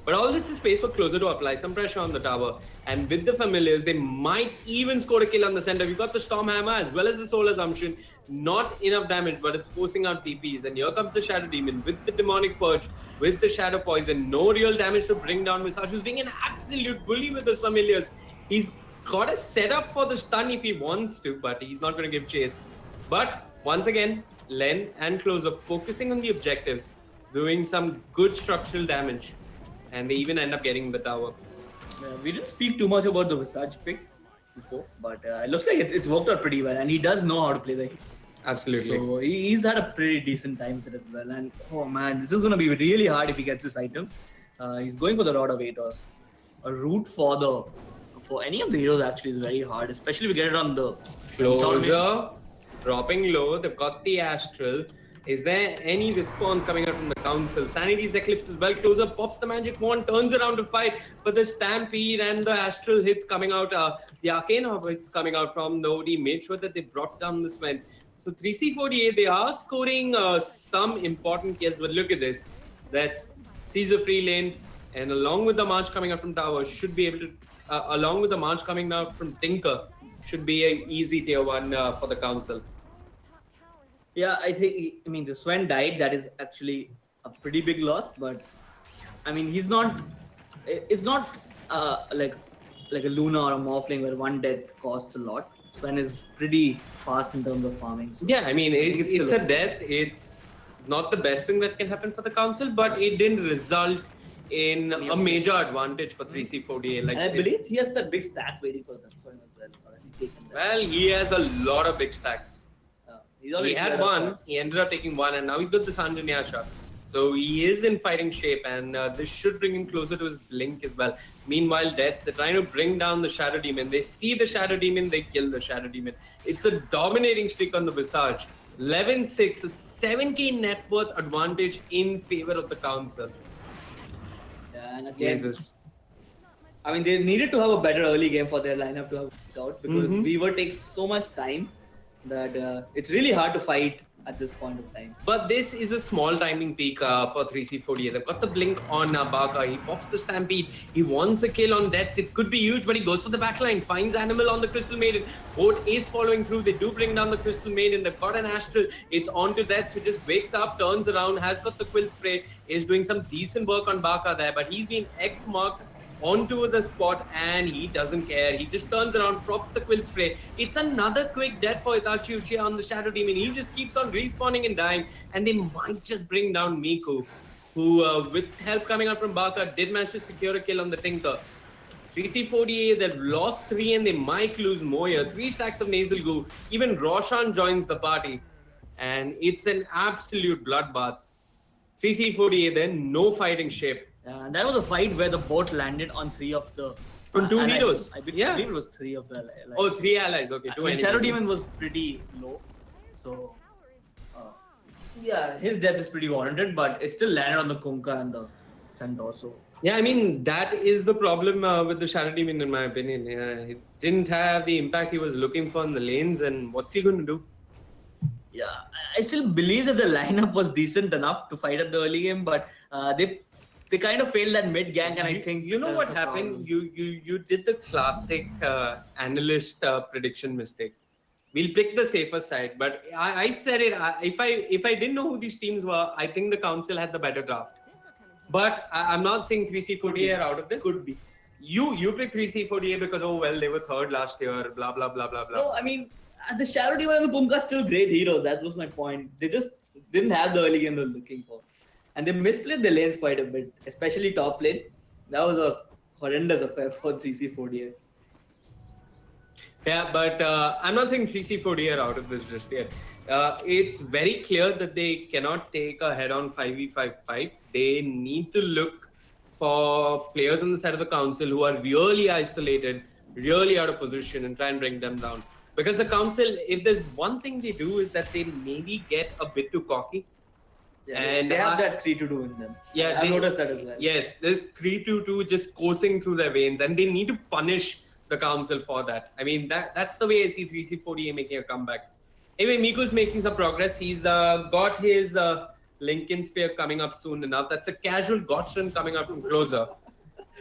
But all this is space for Closer to apply some pressure on the tower. And with the familiars, they might even score a kill on the center. We've got the Storm Hammer as well as the Soul Assumption. Not enough damage, but it's forcing out TPs. And here comes the Shadow Demon with the Demonic Purge, with the Shadow Poison. No real damage to bring down Visage, who's being an absolute bully with his familiars. He's got a setup for the stun if he wants to, but he's not going to give chase. But once again, Len and Closer focusing on the objectives, doing some good structural damage. And they even end up getting the tower. We didn't speak too much about the Visage pick before, but it looks like it's worked out pretty well, and he does know how to play the hit. Absolutely. So he's had a pretty decent time with it as well. And oh man, this is going to be really hard if he gets this item. He's going for the Rod of Atos. A route for any of the heroes actually is very hard, especially if we get it on the Closer, dropping low. They've got the Astral. Is there any response coming out from the council? Sanity's Eclipse as well. Closer pops the magic wand, turns around to fight, but the Stampede and the Astral hits coming out, the Arcane hits coming out from the OD made sure that they brought down the Sven. So 3C48, they are scoring some important kills, but look at this. That's Caesar free lane. and along with the March coming out from Tower, should be able to, along with the March coming out from Tinker, should be a easy tier 1 for the council. Yeah, I mean, the Sven died. That is actually a pretty big loss, but I mean, he's not. It's not like a Luna or a Morphling where one death costs a lot. Sven is pretty fast in terms of farming. So Yeah, I mean, think it's still a okay. death. It's not the best thing that can happen for the council, but it didn't result in a major advantage for 3C48. Like, And I believe he has that big stack waiting for them Sven as well. Or has he taken that? well, he has a lot of big stacks. He's He already had cleared up one, that. he ended up taking one, and now he's got the Sanjanyasha. So he is in fighting shape, and this should bring him closer to his blink as well. Meanwhile, Deaths, they're trying to bring down the Shadow Demon. They see the Shadow Demon, they kill the Shadow Demon. It's a dominating streak on the Visage. 11-6, a 7k net worth advantage in favor of the council. Yeah, and again, Jesus. I mean, they needed to have a better early game for their lineup to have worked out because Weaver takes so much time that it's really hard to fight at this point of time. But this is a small timing peak for 3C48. They've got the blink on Baka. He pops the Stampede. He wants a kill on Deaths. It could be huge, but he goes for the backline. Finds Animal on the Crystal Maiden. Boat is following through. They do bring down the Crystal Maiden. They've got an Astral. It's on to Deaths, who just wakes up, turns around, has got the Quill Spray, is doing some decent work on Baka there, but he's been X-marked onto the spot and he doesn't care. He just turns around, props the Quill Spray. It's another quick death for Itachi Uchiha on the Shadow Demon. He just keeps on respawning and dying, and they might just bring down Miku, who with help coming out from Baka did manage to secure a kill on the Tinker. 3C48, they've lost 3 and they might lose more here. 3 stacks of Nasal Goo. Even Roshan joins the party, and it's an absolute bloodbath. 3C48 then, no fighting shape. That was a fight where the boat landed on 3 of the On 2 allies. heroes. I believe, Yeah. it was 3 of the allies. Oh, 3 allies. Okay, 2 And enemies. Shadow Demon was pretty low, so yeah, his death is pretty warranted, but it still landed on the Kunkka and the Centaur. So Yeah, I mean, that is the problem with the Shadow Demon, in my opinion. He didn't have the impact he was looking for in the lanes, and what's he going to do? yeah, I still believe that the lineup was decent enough to fight at the early game, but they kind of failed that mid gank, and I think You know that's what the happened? problem. You did the classic analyst prediction mistake. We'll pick the safer side, but I said it. If I didn't know who these teams were, I think the council had the better draft. But I'm not saying 3C48 are out of this. Could be. You picked 3C48 because, oh well, they were third last year, blah blah blah blah blah. No, I mean, the Shadow Demon and the Kunkka are still great heroes. That was my point. They just didn't have the early game they were looking for. And they misplayed the lanes quite a bit, especially top lane. That was a horrendous affair for 3C48. Yeah, but I'm not saying 3C48 are out of this just yet. It's very clear that they cannot take a head-on 5v5 fight. They need to look for players on the side of the council who are really isolated, really out of position, and try and bring them down. Because the council, if there's one thing they do, is that they maybe get a bit too cocky. Yeah, And they have that 3-2 in them. Yeah, I've they- noticed that as well. Yes, there's 3-2-2 just coursing through their veins, and they need to punish the council for that. I mean, that's the way I see 3C48 making a comeback. Anyway, Miku's making some progress. He's got his Lincoln Spear coming up soon enough. That's a casual Gotchen coming out from closer.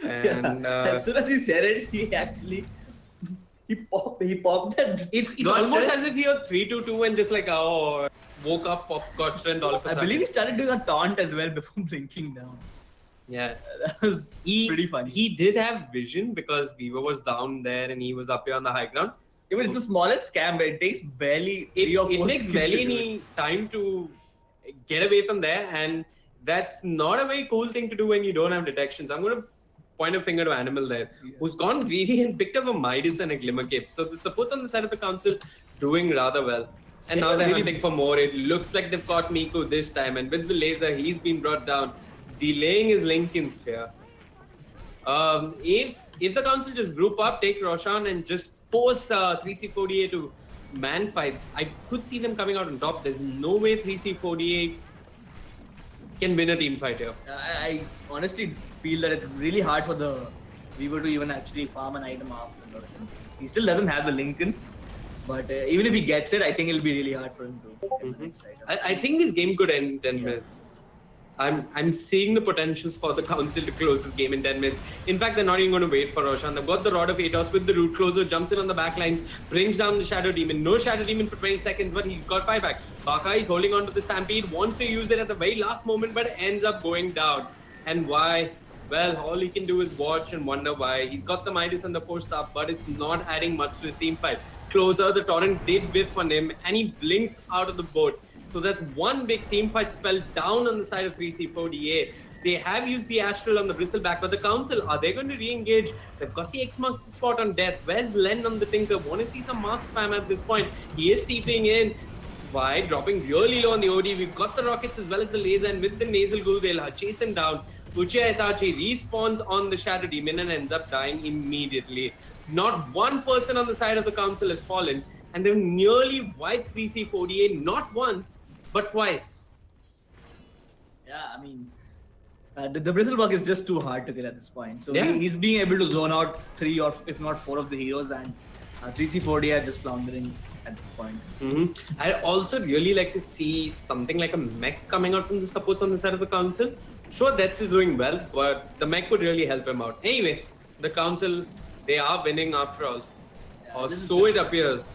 And As soon as he said it, he actually he popped that. it's Got almost strength. as if you're 3-2-2 and just like, oh, woke up, got strength all of a I sudden. believe he started doing a taunt as well before blinking down. Yeah. That was pretty funny. He did have vision because Viva was down there and he was up here on the high ground. Even it's the smallest camp, but it takes barely It 3 or 4 takes seconds barely to do it. any time to get away from there, and that's not a very cool thing to do when you don't have detections. I'm going to point a finger to Animal there, who's gone greedy and picked up a Midas and a Glimmer Cape. So the supports on the side of the council doing rather well. And now they're hunting for more. It looks like they've caught Miku this time, and with the laser, he's been brought down, delaying his Lincoln Sphere. If the council just group up, take Roshan, and just force 3C48 to man fight, I could see them coming out on top. There's no way 3C48 can win a team fight here. I honestly feel that it's really hard for the Weaver to even actually farm an item after. He still doesn't have the Lincolns, but even if he gets it, I think it'll be really hard for him to get the next item. I think this game could end in 10 minutes. I'm seeing the potential for the council to close this game in 10 minutes. In fact, they're not even going to wait for Roshan. They've got the Rod of Atos with the root closer, jumps in on the back lines, brings down the Shadow Demon. No Shadow Demon for 20 seconds, but he's got buyback. Baka is holding on to the Stampede, wants to use it at the very last moment, but ends up going down. And why? Well, all he can do is watch and wonder why. He's got the Midas and the 4-star, but it's not adding much to his team fight. Closer, the Torrent did whiff on him, and he blinks out of the boat. So that's one big team fight spell down on the side of 3C4DA. They have used the Astral on the Bristleback, but the Council, are they going to re-engage? They've got the X marks the spot on death. Where's Len on the Tinker? Want to see some mark spam at this point. He is steeping in. Why? Dropping really low on the OD. We've got the rockets as well as the laser, and with the Nasal Ghoul, they'll chase him down. Uchiha Itachi respawns on the Shadow Demon and ends up dying immediately. Not one person on the side of the Council has fallen, and they've nearly wiped 3C48 not once, but twice. Yeah, I mean, the Bristleback is just too hard to kill at this point. So Yeah. he's being able to zone out 3 or if not 4 of the heroes, and 3C40 are just floundering at this point. I'd also really like to see something like a mech coming out from the supports on the side of the Council. Sure, that's doing well, but the mech would really help him out. Anyway, the Council, they are winning after all. Or this is so it appears.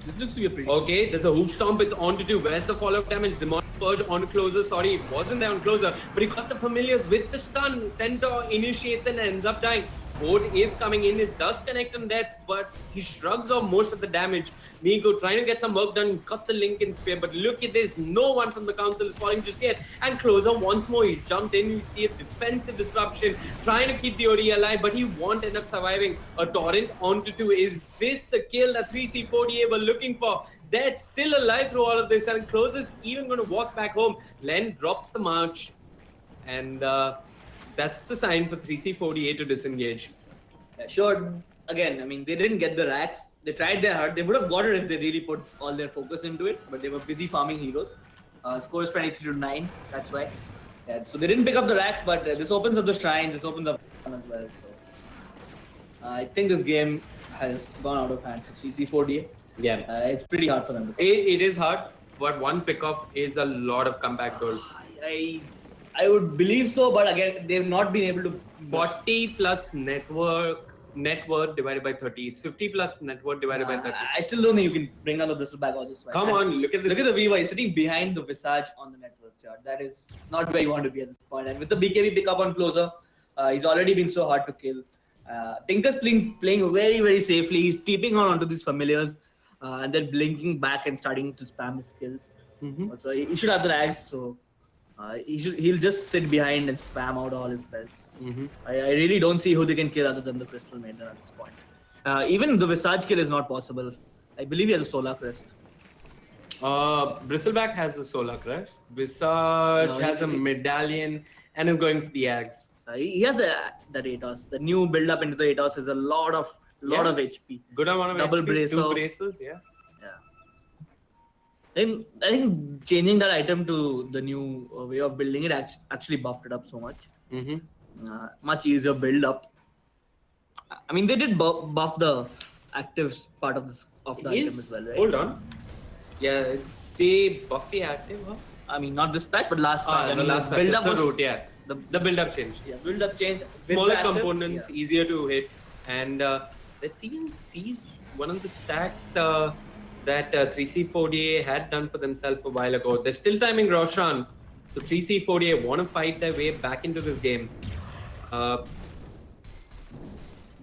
This looks to be a pretty. Okay, there's a hoof stomp. It's on to do. Where's the follow-up damage? Demonic Purge on to Closer. Sorry, it wasn't there on Closer. But he got the familiars with the stun. Centaur initiates and ends up dying. Boat is coming in. It does connect on deaths, but he shrugs off most of the damage. Miko trying to get some work done. He's got the Lincoln Spear, but look at this. No one from the Council is falling just yet. And Closer once more. He jumped in. You see a defensive disruption, trying to keep the OD alive, but he won't end up surviving. A Torrent onto 2. Is this the kill that 3C48 were looking for? They're still alive through all of this, and Closer's even going to walk back home. Len drops the march, and that's the sign for 3C48 to disengage. Yeah, sure. Again, I mean, they didn't get the racks. They tried their hard. They would have got it if they really put all their focus into it, but they were busy farming heroes. Score is 23-9. That's why. Yeah, so they didn't pick up the racks, but this opens up the shrines. This opens up as well. So I think this game has gone out of hand for 3C48. Yeah. It's pretty hard for them. It is hard, but one pickoff is a lot of comeback goal. I would believe so, but again, they've not been able to. 40 plus net worth divided by 30. It's 50 plus net worth divided by 30. I still don't think you can bring down the Bristleback all this way. Come on, look at this. Look at the Viva. He's sitting behind the Visage on the network chart. That is not where you want to be at this point. And with the BKB pickup on Closer, he's already been so hard to kill. Tinker's playing very, very safely. He's keeping on onto these familiars and then blinking back and starting to spam his skills. So he should have the rags. So he'll just sit behind and spam out all his spells. I really don't see who they can kill other than the Crystal Maiden at this point. Even the Visage kill is not possible. I believe he has a Solar Crest. Bristleback has a Solar Crest. Visage has a medallion and is going for the Ags. He has that Atos. The new build up into the Atos is a lot of HP. Good amount of Double HP, bracer. 2 bracers, yeah. I think changing that item to the new way of building it actually buffed it up so much. Much easier build up. I mean, they did buff the active part of the item as well, right? Hold on. Yeah, they buffed the active, huh? I mean, not this patch, but last patch. I mean, last build patch. up It's a was route, yeah. The build up changed. Yeah, build up change. Smaller components, easier to hit. And let's even see one of the stacks that 3C48 had done for themselves a while ago. They're still timing Roshan. So 3C48 want to fight their way back into this game.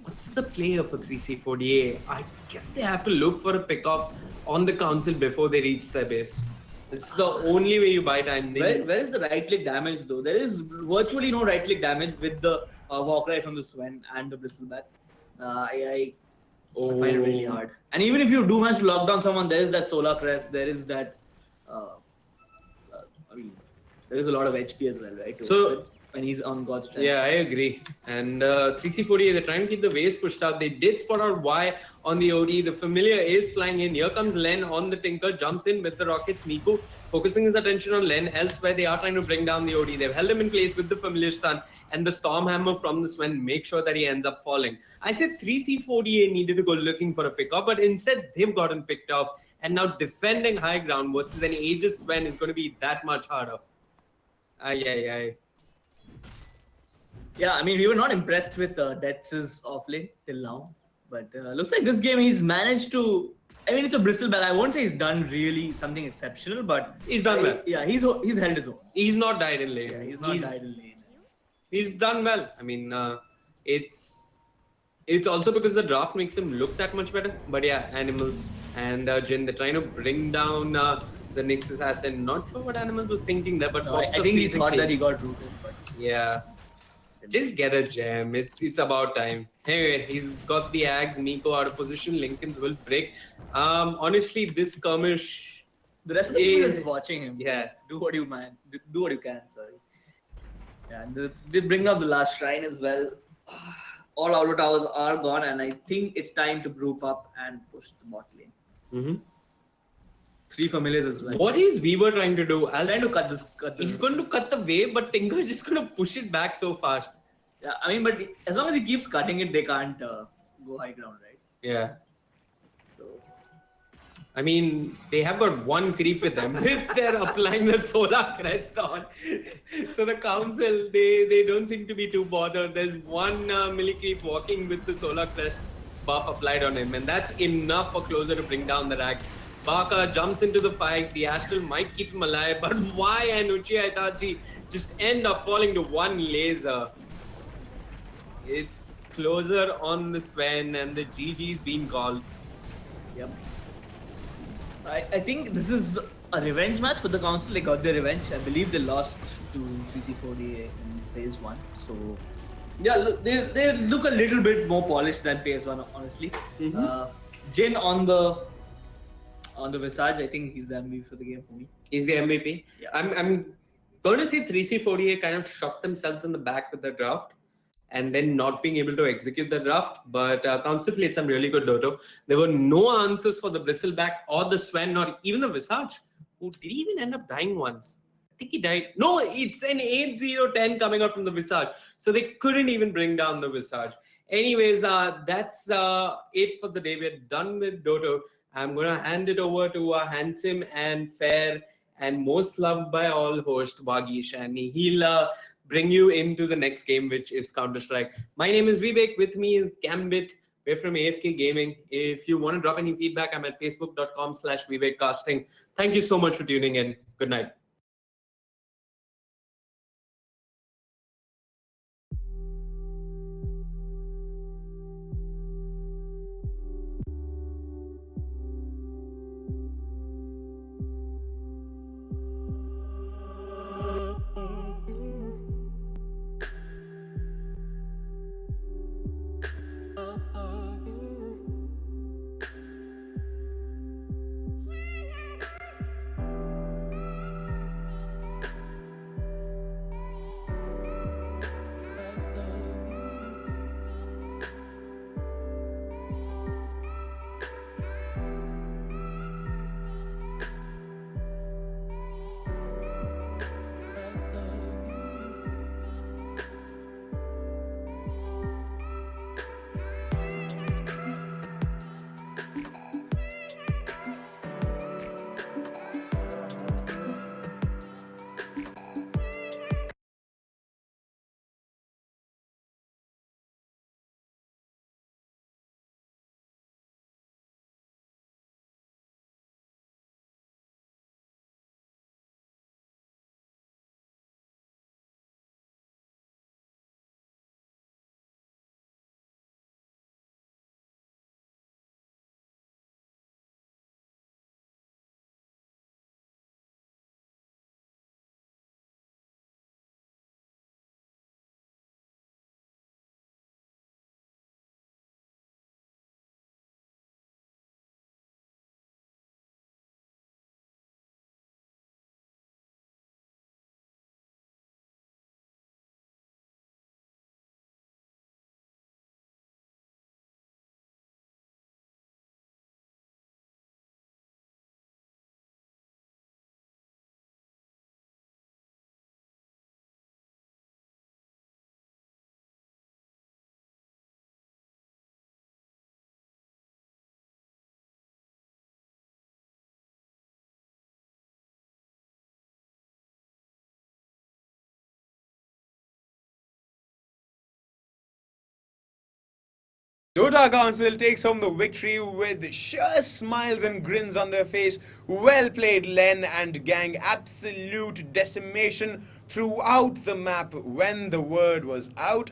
What's the player for 3C48? I guess they have to look for a pickoff on the Council before they reach their base. It's the only way you buy time. Where is the right click damage though? There is virtually no right click damage with the Warcry from the Sven and the Bristleback. I find it really hard. And even if you do manage to lock down someone, there is that Solar Crest. There is that. I mean, there is a lot of HP as well, right? So when he's on God's strength. Yeah, I agree. And 3C48, they're trying to keep the waves pushed out. They did spot out Y on the OD. The familiar is flying in. Here comes Len on the Tinker, jumps in with the rockets. Miku focusing his attention on Len. Elsewhere, they are trying to bring down the OD. They've held him in place with the familiar stun. And the Storm Hammer from the Sven make sure that he ends up falling. I said 3C48 needed to go looking for a pickup, but instead they've gotten picked up. And now defending high ground versus an Aegis Sven is going to be that much harder. Aye. Yeah, I mean, we were not impressed with Detz's offlane till now, but looks like this game he's managed to. I mean, it's a bristleback. I won't say he's done really something exceptional, but He's done well. Yeah, he's held his own. He's not died in lane. Yeah, he's not died in lane. He's done well. I mean, it's also because the draft makes him look that much better. But yeah, Animals and Jin, they're trying to bring down the Nyx assassin. Not sure what Animals was thinking there, but No, I think he thought that he got rooted, but yeah. Just get a gem. It's about time. Anyway, he's got the Ags, Nico out of position. Lincoln's will break. Honestly, this skirmish. the rest of the team is watching him. Yeah. Do what you can. Sorry. Yeah, and they bring up the last shrine as well. All outer towers are gone, and I think it's time to group up and push the bot lane. Mm-hmm. 3 familiars as well. What is Weaver trying to do? Trying to cut this. He's going to cut the wave, but Tinker's just going to push it back so fast. Yeah, I mean, but as long as he keeps cutting it, they can't go high ground, right? Yeah. So I mean, they have got one creep with them. They're applying the solar crest on. So the council, they don't seem to be too bothered. There's one milli creep walking with the solar crest buff applied on him, and that's enough for Closer to bring down the racks. Baka jumps into the fight. The Astral might keep him alive, but why and Uchiha Itachi just end up falling to one laser? It's Closer on the Sven, and the GG's been called. yep. I think this is a revenge match for the council. They got their revenge. I believe they lost to 3C4DA in phase 1. So yeah, look, they look a little bit more polished than phase 1, honestly. Jin on the Visage, I think he's the MVP for the game for me. He's the MVP. Yeah. I'm going to say 3C48 kind of shot themselves in the back with the draft and then not being able to execute the draft. But Council played some really good Dota. There were no answers for the Bristleback or the Sven or even the Visage, who did even end up dying once. I think he died. No, it's an 8-0-10 coming out from the Visage. So they couldn't even bring down the Visage. Anyways, that's it for the day. We're done with Dota. I'm going to hand it over to our handsome and fair and most loved by all host, Vagish, and he'll bring you into the next game, which is Counter-Strike. My name is Vivek. With me is Gambit. We're from AFK Gaming. If you want to drop any feedback, I'm at facebook.com/VivekCasting. Thank you so much for tuning in. Good night. Dota Council takes home the victory with sheer smiles and grins on their face. Well played, Len and gang. Absolute decimation throughout the map when the word was out.